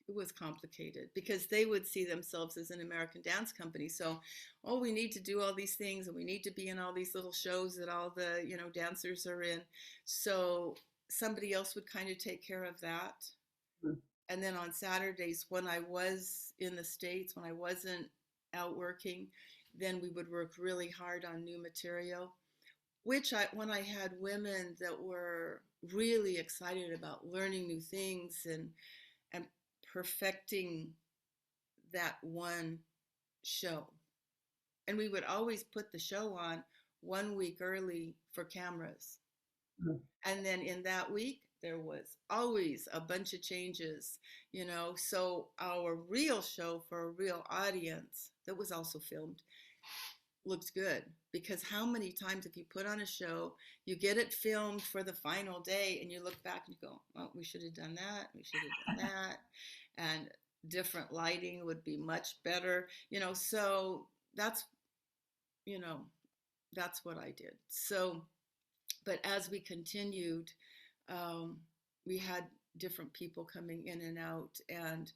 it was complicated, because they would see themselves as an American dance company. So, oh, we need to do all these things, and we need to be in all these little shows that all the, you know, dancers are in. So somebody else would kind of take care of that. Mhm. And then on Saturdays, when I was in the States, when I wasn't out working, then we would work really hard on new material, which when I had women that were really excited about learning new things and perfecting that one show. And we would always put the show on 1 week early for cameras. Mhm. And then in that week, there was always a bunch of changes, So our real show for a real audience that was also filmed looked good, because how many times if you put on a show, you get it filmed for the final day and you look back and you go, well, we should have done that, we should have done that, and different lighting would be much better, so that's you know that's what I did. So but as we continued, um, we had different people coming in and out, and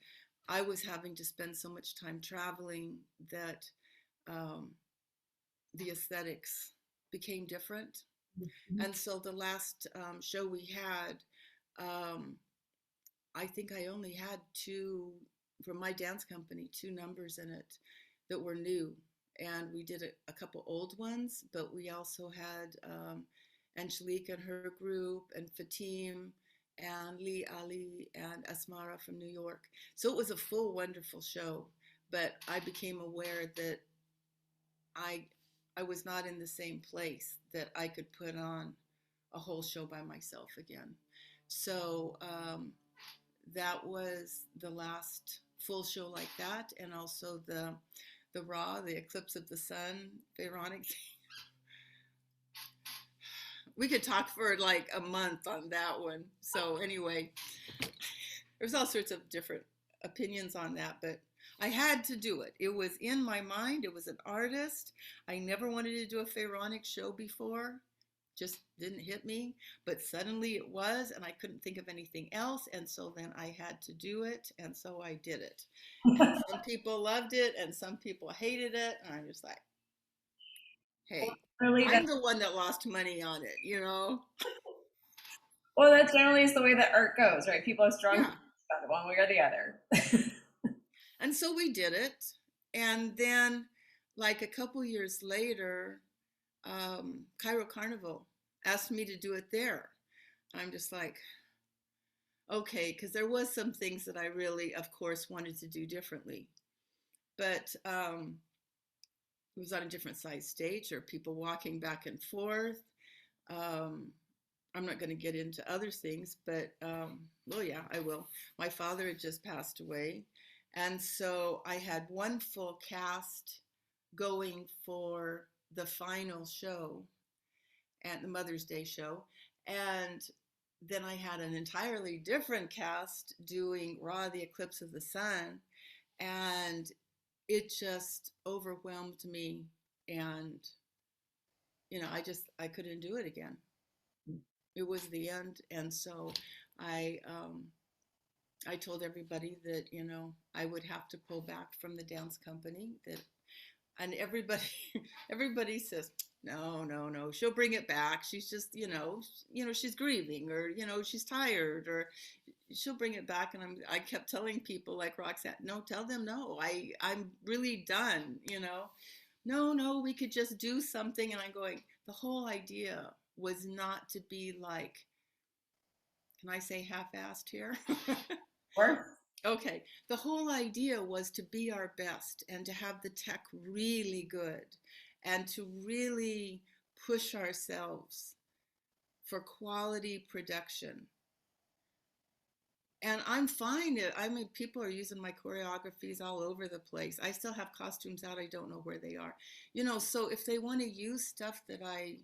I was having to spend so much time traveling that um, the aesthetics became different. Mhm. And so the last show we had, um, I think I only had two, from my dance company, two numbers in it that were new. And we did a couple old ones, but we also had Angelique and her group, and Fatim, and Lee Ali, and Asmara from New York. So it was a full, wonderful show. But I became aware that I I was not in the same place that I could put on a whole show by myself again. So that was the last full show like that, and also the Raw, the Eclipse of the Sun, Pharaonic. We could talk for like a month on that one. So anyway, there's all sorts of different opinions on that, but I had to do it. It was in my mind. It was an artist. I never wanted to do a pharaonic show before. Just didn't hit me, but suddenly it was, and I couldn't think of anything else, and so then I had to do it, and so I did it. And some people loved it, and some people hated it, and I'm just like, hey, Really, I'm the one that lost money on it. well, that generally is the way that art goes, right? People have strong Yeah. feelings about it one way or the other. And so we did it. And then, like a couple years later, Cairo Carnival asked me to do it there. I'm just like, okay, because there was some things that I really, of course, wanted to do differently. But it was on a different size stage, or people walking back and forth. Um, I'm not going to get into other things, but well, yeah, I will. My father had just passed away. And so I had one full cast going for the final show and the Mother's Day show. And then I had an entirely different cast doing Ra, the Eclipse of the Sun. And it just overwhelmed me. And, I couldn't do it again. It was the end. And so I, um, I told everybody that, I would have to pull back from the dance company, and everybody everybody says, no, no, no, she'll bring it back, she's just, she's grieving, or she's tired, or she'll bring it back. And I kept telling people like Roxanne, no, tell them no, I'm really done. No, no, we could just do something. And I'm going, the whole idea was not to be like, can I say half-assed here? Or Okay, the whole idea was to be our best and to have the tech really good and to really push ourselves for quality production. And I'm fine. I mean, people are using my choreographies all over the place. I still have costumes out. I don't know where they are. So if they want to use stuff that I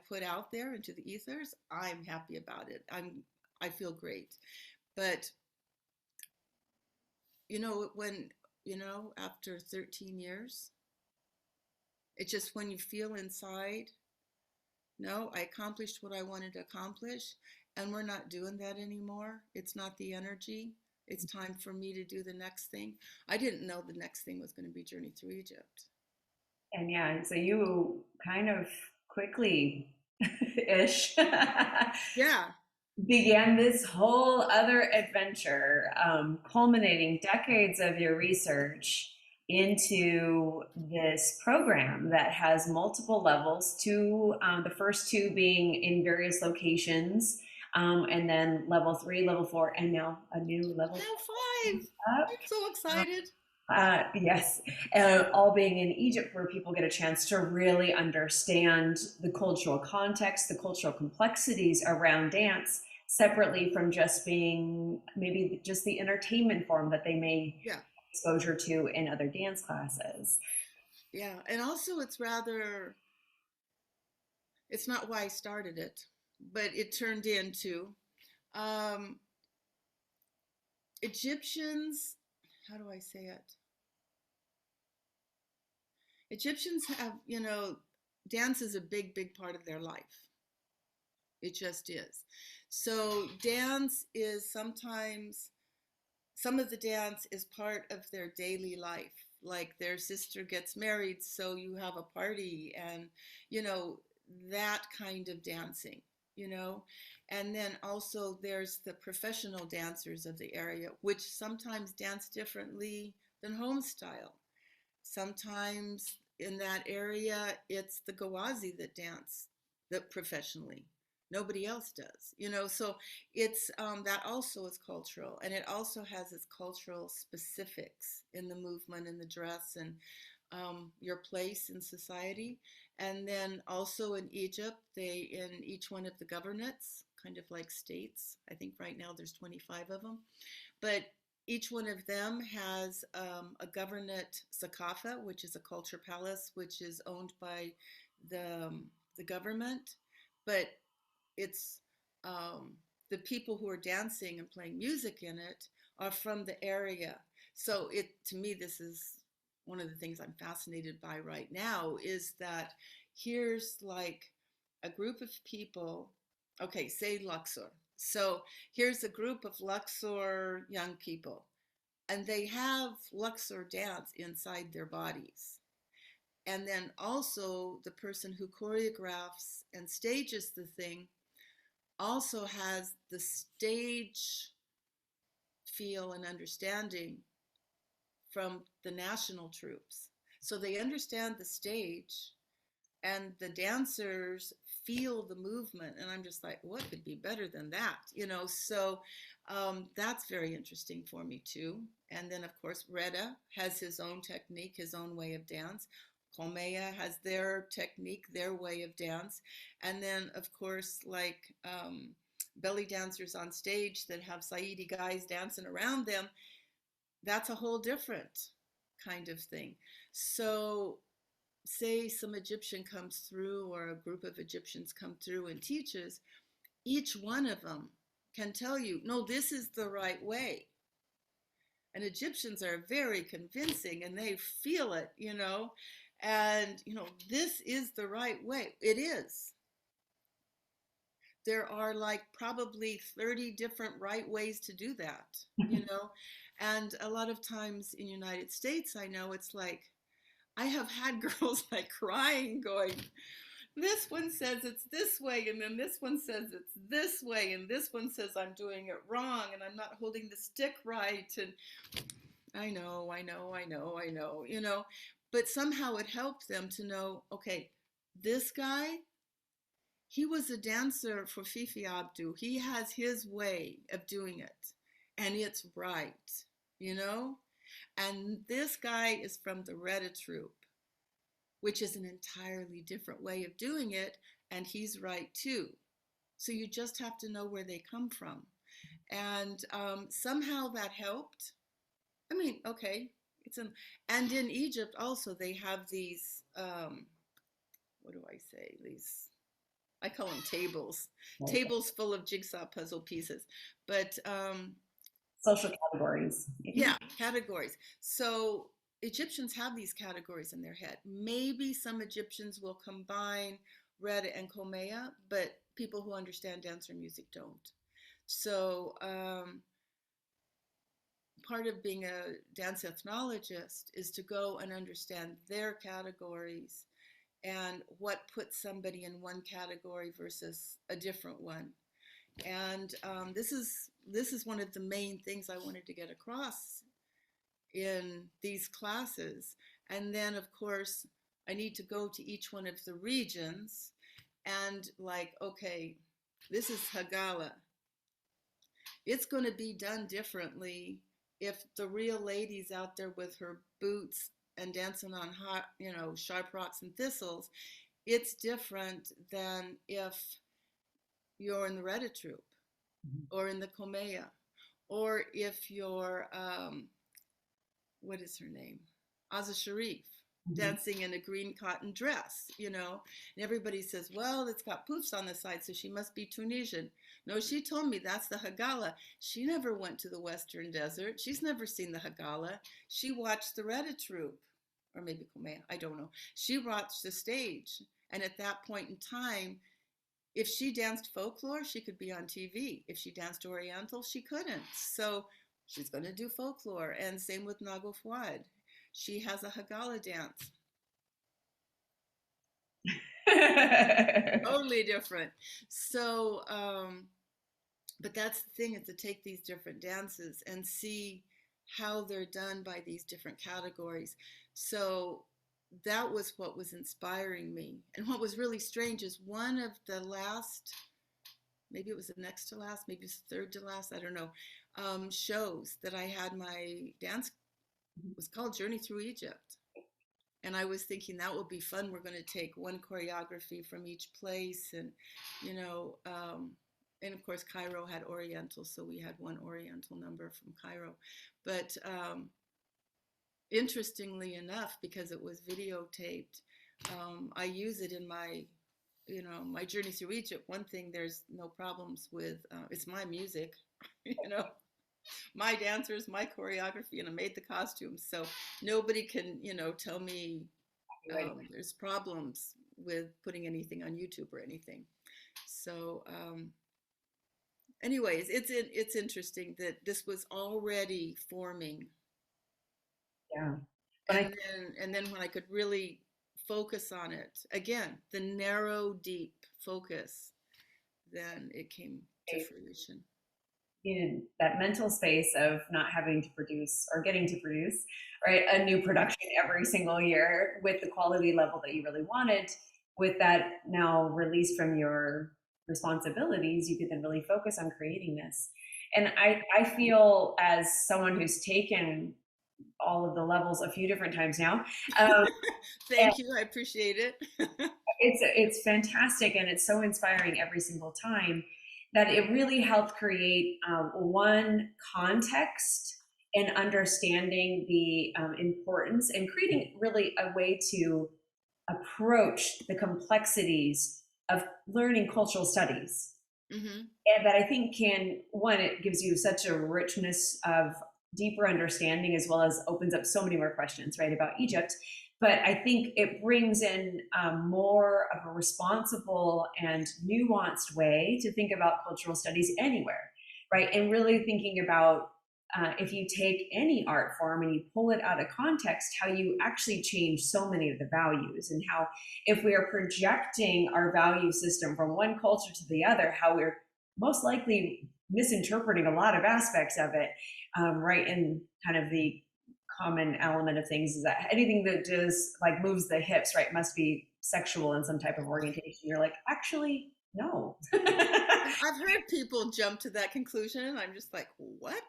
put out there into the ethers, I'm happy about it. I feel great. But when after 13 years, it's just when you feel inside, no, I accomplished what I wanted to accomplish, and we're not doing that anymore. It's not the energy. It's time for me to do the next thing. I didn't know the next thing was going to be Journey Through Egypt. and yeah, so you kind of quickly ish Yeah. began this whole other adventure, culminating decades of your research into this program that has multiple levels, the first two being in various locations, and then level 3, level 4, and now a new level Now 5. up. I'm so excited. Yes, all being in Egypt, where people get a chance to really understand the cultural context, the cultural complexities around dance, separately from just being maybe just the entertainment form that they may Yeah. have exposure to in other dance classes. Yeah. And also, it's not why I started it, but it turned into um, Egyptians. How do I say it? Egyptians have, dance is a big, big part of their life. It just is. So, dance is sometimes, some of the dance is part of their daily life. Like their sister gets married, so you have a party, and, you know, that kind of dancing, you know. And then also there's the professional dancers of the area, which sometimes dance differently than home style. Sometimes in that area, it's the Gawazi that dance that professionally. Nobody else does, you know. So it's that also is cultural, and it also has its cultural specifics in the movement and the dress and your place in society. And then also in Egypt, in each one of the governorates, kind of like states. I think right now there's 25 of them, but each one of them has a governorate Sakafa, which is a culture palace, which is owned by the government, but it's the people who are dancing and playing music in it are from the area. So to me, this is one of the things I'm fascinated by right now, is that here's like a group of people, okay, say Luxor. So here's a group of Luxor young people, and they have Luxor dance inside their bodies. And then also the person who choreographs and stages the thing also has the stage feel and understanding from the national troops. So they understand the stage, and the dancers feel the movement. And I'm just like, what could be better than that? You know, so that's very interesting for me too. And then, of course, Reda has his own technique, his own way of dance. Kolmeya has their technique, their way of dance. And then, of course, like belly dancers on stage that have Saidi guys dancing around them, that's a whole different kind of thing. So, say some Egyptian comes through, or a group of Egyptians come through and teaches, each one of them can tell you, no, this is the right way. And Egyptians are very convincing, and they feel it, you know, and, you know, this is the right way. It is. There are like probably 30 different right ways to do that, you know, and a lot of times in United States, I know it's like, I have had girls like crying, going, this one says it's this way, and then this one says it's this way, and this one says I'm doing it wrong, and I'm not holding the stick right. And I know, you know, but somehow it helped them to know, okay, this guy, he was a dancer for Fifi Abdu. He has his way of doing it, and it's right, you know? And this guy is from the Reda troupe, which is an entirely different way of doing it, and he's right too. So you just have to know where they come from. And somehow that helped. I mean, okay, and in Egypt also they have these, what do I say? I call them tables, tables full of jigsaw puzzle pieces. But Social categories. yeah, categories. So Egyptians have these categories in their head. Maybe some Egyptians will combine Reda and Kolmeya, but people who understand dance or music don't. So part of being a dance ethnologist is to go and understand their categories and what puts somebody in one category versus a different one. And this is one of the main things I wanted to get across in these classes. And then, of course, I need to go to each one of the regions and, like, okay, this is Hagala. It's going to be done differently if the real lady's out there with her boots and dancing on hot, sharp rocks and thistles. It's different than if you're in the Retta troupe or in the Komea, or if you're what is her name? Aza Sharif, dancing in a green cotton dress, and everybody says, well, it's got poofs on the side, so she must be Tunisian. No, she told me that's the Hagala. She never went to the Western Desert. She's never seen the Hagala. She watched the Retta troupe, or maybe Komea, I don't know. She watched the stage. And at that point in time, if she danced folklore, she could be on TV. If she danced Oriental, she couldn't. So she's going to do folklore. And same with Nago Fouad. She has a Hagala dance. Totally different. So, but that's the thing, is to take these different dances and see how they're done by these different categories. So that was what was inspiring me. And what was really strange is one of the last, maybe it was the next to last, maybe it's the third to last, I don't know, shows that I had, my dance was called Journey Through Egypt. And I was thinking that would be fun. We're going to take one choreography from each place, and, and of course Cairo had Oriental, so we had one Oriental number from Cairo. But interestingly enough, because it was videotaped, I use it in my, my Journey Through Egypt. One thing there's no problems with, it's my music, my dancers, my choreography, and I made the costumes. So nobody can, tell me there's problems with putting anything on YouTube or anything. So anyways, it's interesting that this was already forming. Yeah. And then when I could really focus on it, again, the narrow, deep focus, then it came to fruition. In that mental space of not having to produce or getting to produce, right, a new production every single year with the quality level that you really wanted, with that now released from your responsibilities, you could then really focus on creating this. And I feel, as someone who's taken all of the levels a few different times now. Thank you. I appreciate it. It's fantastic, and it's so inspiring every single time, that it really helped create one context and understanding the importance, and creating really a way to approach the complexities of learning cultural studies. Mm-hmm. And that I think it gives you such a richness of deeper understanding, as well as opens up so many more questions, right, about Egypt. But I think it brings in more of a responsible and nuanced way to think about cultural studies anywhere, right? And really thinking about if you take any art form and you pull it out of context, how you actually change so many of the values, and how, if we are projecting our value system from one culture to the other, how we're most likely misinterpreting a lot of aspects of it, right? And kind of the common element of things is that anything that just like moves the hips, right, must be sexual in some type of orientation. You're like, actually, no. I've heard people jump to that conclusion, and I'm just like, what?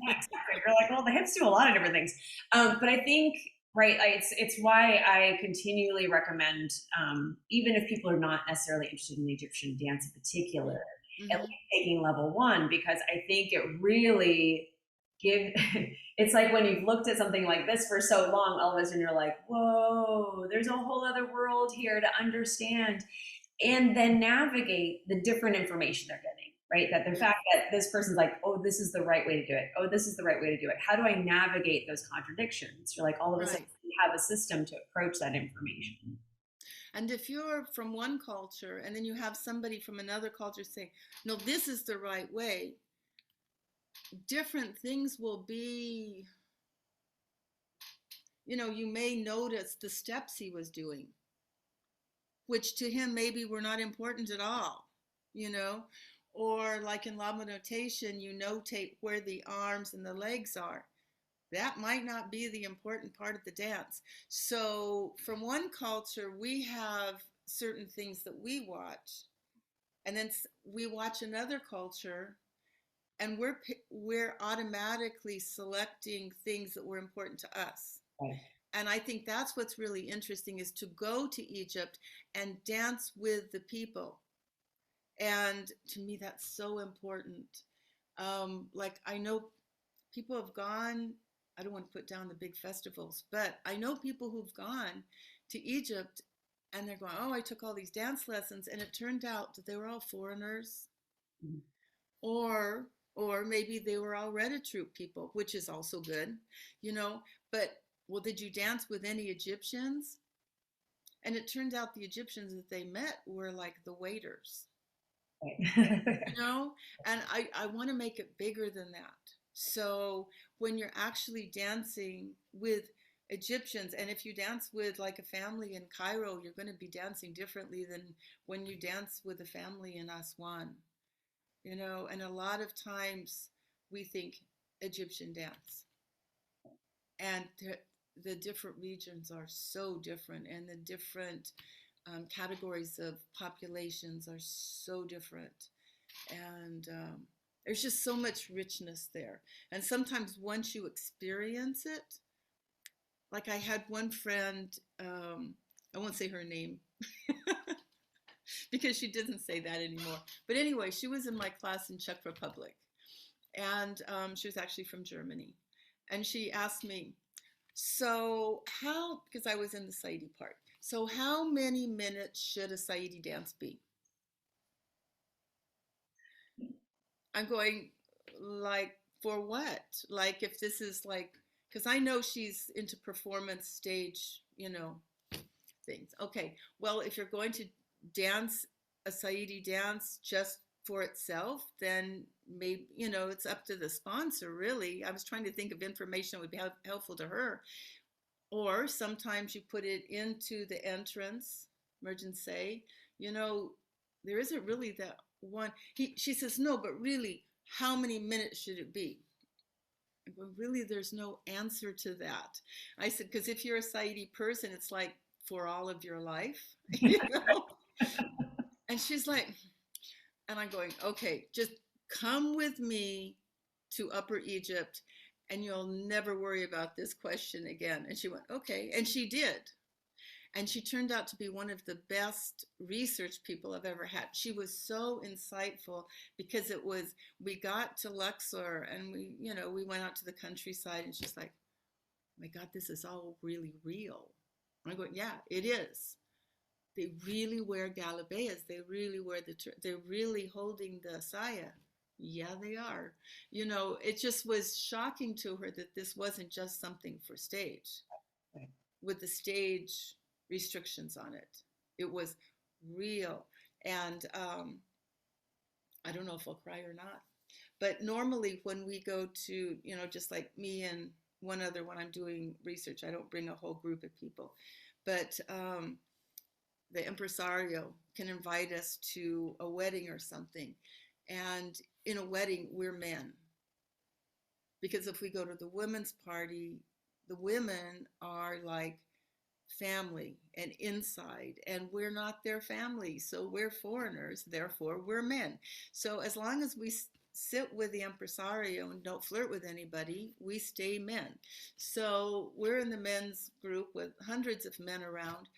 Yeah, exactly. You're like, well, the hips do a lot of different things. But I think, right, it's why I continually recommend, even if people are not necessarily interested in Egyptian dance in particular, mm-hmm. at least taking level 1, because I think it really it's like when you've looked at something like this for so long, all of a sudden you're like, whoa, there's a whole other world here to understand, and then navigate the different information they're getting, right? That the fact that this person's like, oh, this is the right way to do it. Oh, this is the right way to do it. How do I navigate those contradictions? You're like, all of a sudden you have a system to approach that information. And if you're from one culture and then you have somebody from another culture say, no, this is the right way, different things will be, you may notice the steps he was doing, which to him maybe were not important at all, or like in Lama notation, you notate where the arms and the legs are. that might not be the important part of the dance. So, from one culture, we have certain things that we watch, and then we watch another culture, and we're automatically selecting things that were important to us. Right. And I think that's what's really interesting is to go to Egypt and dance with the people. And to me, that's so important. Like I know people have gone, I don't want to put down the big festivals, but I know people who've gone to Egypt and they're going, oh, I took all these dance lessons, and it turned out that they were all foreigners, Mhm. or or maybe they were already troop people, which is also good, you know. But well, did you dance with any Egyptians? And it turned out the Egyptians that they met were like the waiters, Right. you know. And I want to make it bigger than that. So when you're actually dancing with Egyptians, and if you dance with like a family in Cairo, you're going to be dancing differently than when you dance with a family in Aswan, you know. And a lot of times we think Egyptian dance, and the different regions are so different, and the different categories of populations are so different. And there's just so much richness there. And sometimes once you experience it, like I had one friend, I won't say her name because she doesn't say that anymore. But anyway, she was in my class in Czech Republic, and she was actually from Germany. And she asked me, so how, because I was in the Saidi part, so how many minutes should a Saidi dance be? I'm going, like, for what? Like, if this is like, because I know she's into performance stage, you know, things. Okay, well, if you're going to dance a Saidi dance just for itself, then maybe, you know, it's up to the sponsor, really. I was trying to think of information that would be helpful to her. Or sometimes you put it into the entrance, emergency. You know, there isn't really that one. She says, no, but really, how many minutes should it be? I go, really, there's no answer to that. I said, because if you're a Saidi person, it's like for all of your life, you know? And she's like, and I'm going, okay, just come with me to Upper Egypt and you'll never worry about this question again. And she went, okay. And she did. And she turned out to be one of the best research people I've ever had. She was so insightful because it was, we got to Luxor and we, you know, we went out to the countryside and she's like, oh my God, this is all really real. And I go, yeah, it is. They really wear galabeas. They really wear they're really holding the saya. Yeah, they are. You know, it just was shocking to her that this wasn't just something for stage Right. with the stage restrictions on it. It was real. And I don't know if I'll cry or not. But normally, when we go to, you know, just like me and one other, when I'm doing research, I don't bring a whole group of people. But the impresario can invite us to a wedding or something. And in a wedding, we're men. Because if we go to the women's party, the women are like family and inside, and we're not their family. So we're foreigners, therefore we're men. So as long as we sit with the impresario and don't flirt with anybody, we stay men. So we're in the men's group with hundreds of men around.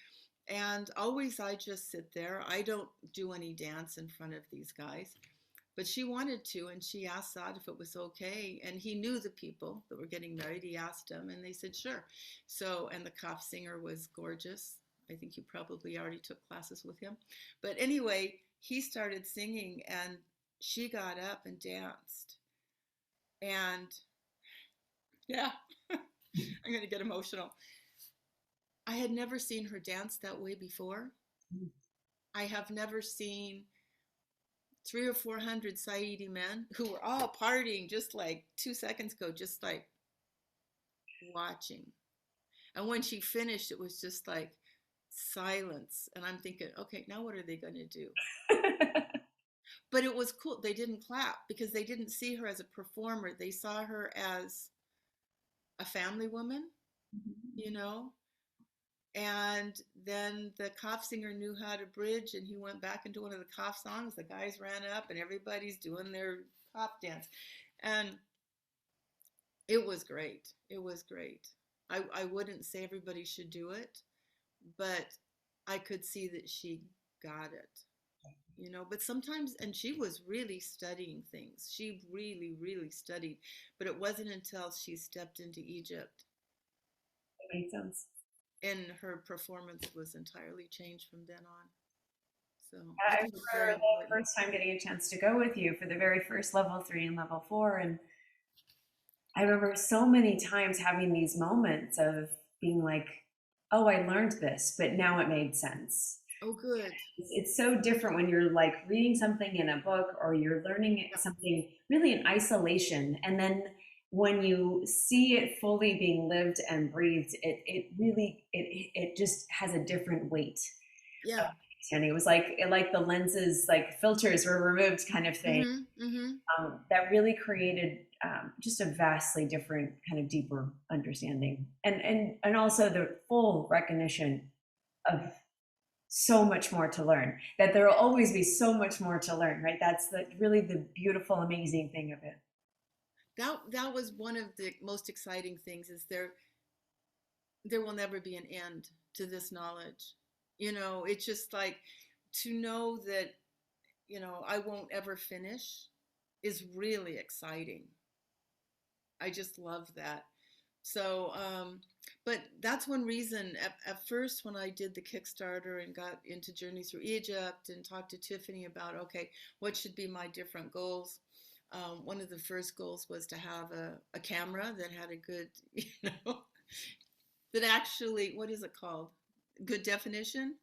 And always I just sit there. I don't do any dance in front of these guys. But she wanted to, and she asked Saad if it was okay. And he knew the people that were getting married. He asked them, and they said, sure. So, and the cop singer was gorgeous. I think you probably already took classes with him. But anyway, he started singing, and she got up and danced. And yeah, I'm going to get emotional. I had never seen her dance that way before. I have never seen three or 400 Saidi men who were all partying just like 2 seconds ago, just like watching. And when she finished, it was just like silence. And I'm thinking, okay, now what are they going to do? But it was cool. They didn't clap because they didn't see her as a performer. They saw her as a family woman, you know. And then the Koff singer knew how to bridge, and he went back into one of the Koff songs. The guys ran up, and everybody's doing their Koff dance, and it was great. It was great. I wouldn't say everybody should do it, but I could see that she got it, you know. But sometimes, and she was really studying things. She really, really studied, but it wasn't until she stepped into Egypt That makes sense. and her performance was entirely changed from then on. So I I think it's very remember the important. first time getting a chance to go with you for the very first level 3 and level 4, and I remember so many times having these moments of being like, oh, I learned this, but now it made sense. Oh, good. It's so different when you're like reading something in a book or you're learning Yeah. something really in isolation. And then when you see it fully being lived and breathed, it just has a different weight. Yeah. And it was like the lenses, like filters were removed kind of thing. Mm-hmm. Mm-hmm. That really created just a vastly different kind of deeper understanding, and also the full recognition of so much more to learn, that there will always be so much more to learn, right? That's really the beautiful, amazing thing of it. That was one of the most exciting things, is there will never be an end to this knowledge. You know, it's just like, to know that, you know, I won't ever finish is really exciting. I just love that. So, but that's one reason at first when I did the Kickstarter and got into Journey Through Egypt and talked to Tiffany about, okay, what should be my different goals? One of the first goals was to have a camera that had a good, you know, that actually, what is it called? Good definition.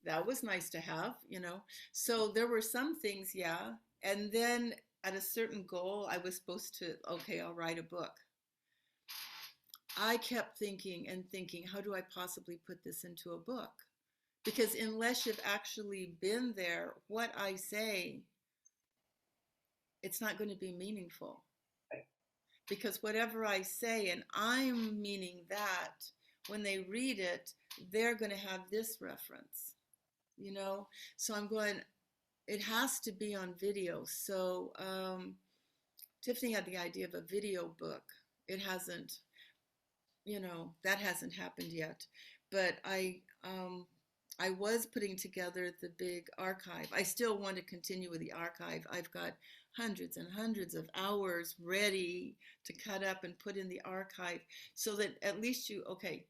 That was nice to have, you know. So there were some things, yeah. And then at a certain goal, I was supposed to, okay, I'll write a book. I kept thinking and thinking, how do I possibly put this into a book? Because unless you've actually been there, what I say, it's not going to be meaningful. Because whatever I say, and I'm meaning that, when they read it, they're going to have this reference, you know? So I'm going, it has to be on video. So Tiffany had the idea of a video book. It hasn't, you know, that hasn't happened yet. But I was putting together the big archive. I still want to continue with the archive. I've got hundreds and hundreds of hours ready to cut up and put in the archive, so that at least you, okay,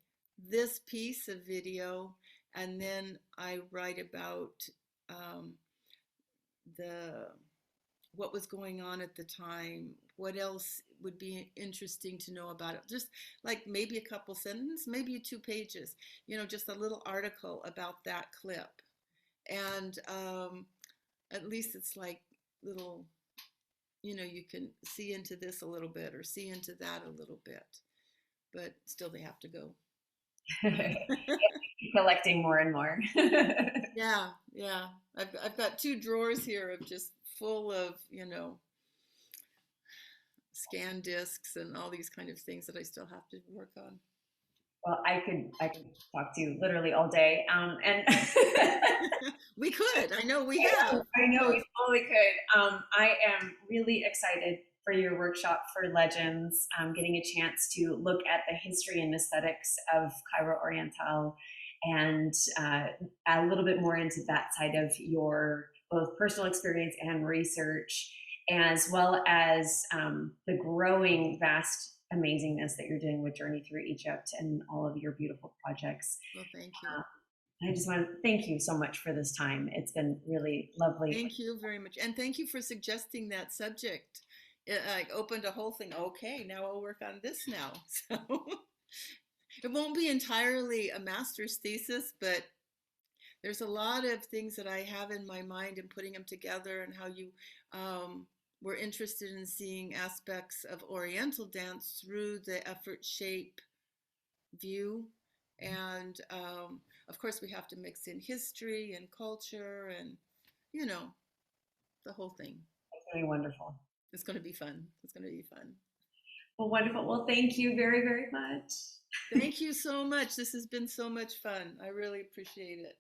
this piece of video, and then I write about um, the what was going on at the time, what else would be interesting to know about it. Just like maybe a couple sentences, maybe 2 pages, you know, just a little article about that clip. And at least it's like little, you know, you can see into this a little bit or see into that a little bit, but still they have to go. Collecting more and more. Yeah, yeah. I've got 2 drawers here of just full of, you know, scan discs and all these kind of things that I still have to work on. Well, I could talk to you literally all day, and We could. I know we have. I know Yeah. we totally could. I am really excited for your workshop for Legends, getting a chance to look at the history and aesthetics of Cairo Oriental, and a little bit more into that side of your both personal experience and research, as well as the growing vast amazingness that you're doing with Journey Through Egypt and all of your beautiful projects. Well, thank you. I just want to thank you so much for this time. It's been really lovely. Thank you very much. And thank you for suggesting that subject. It like opened a whole thing. Okay, now I'll work on this now. So it won't be entirely a master's thesis, but there's a lot of things that I have in my mind and putting them together, and how you were interested in seeing aspects of Oriental dance through the effort shape view. And of course, we have to mix in history and culture and, you know, the whole thing. It's really wonderful. It's going to be fun. It's going to be fun. Well, wonderful. Well, thank you very, very much. Thank you so much. This has been so much fun. I really appreciate it.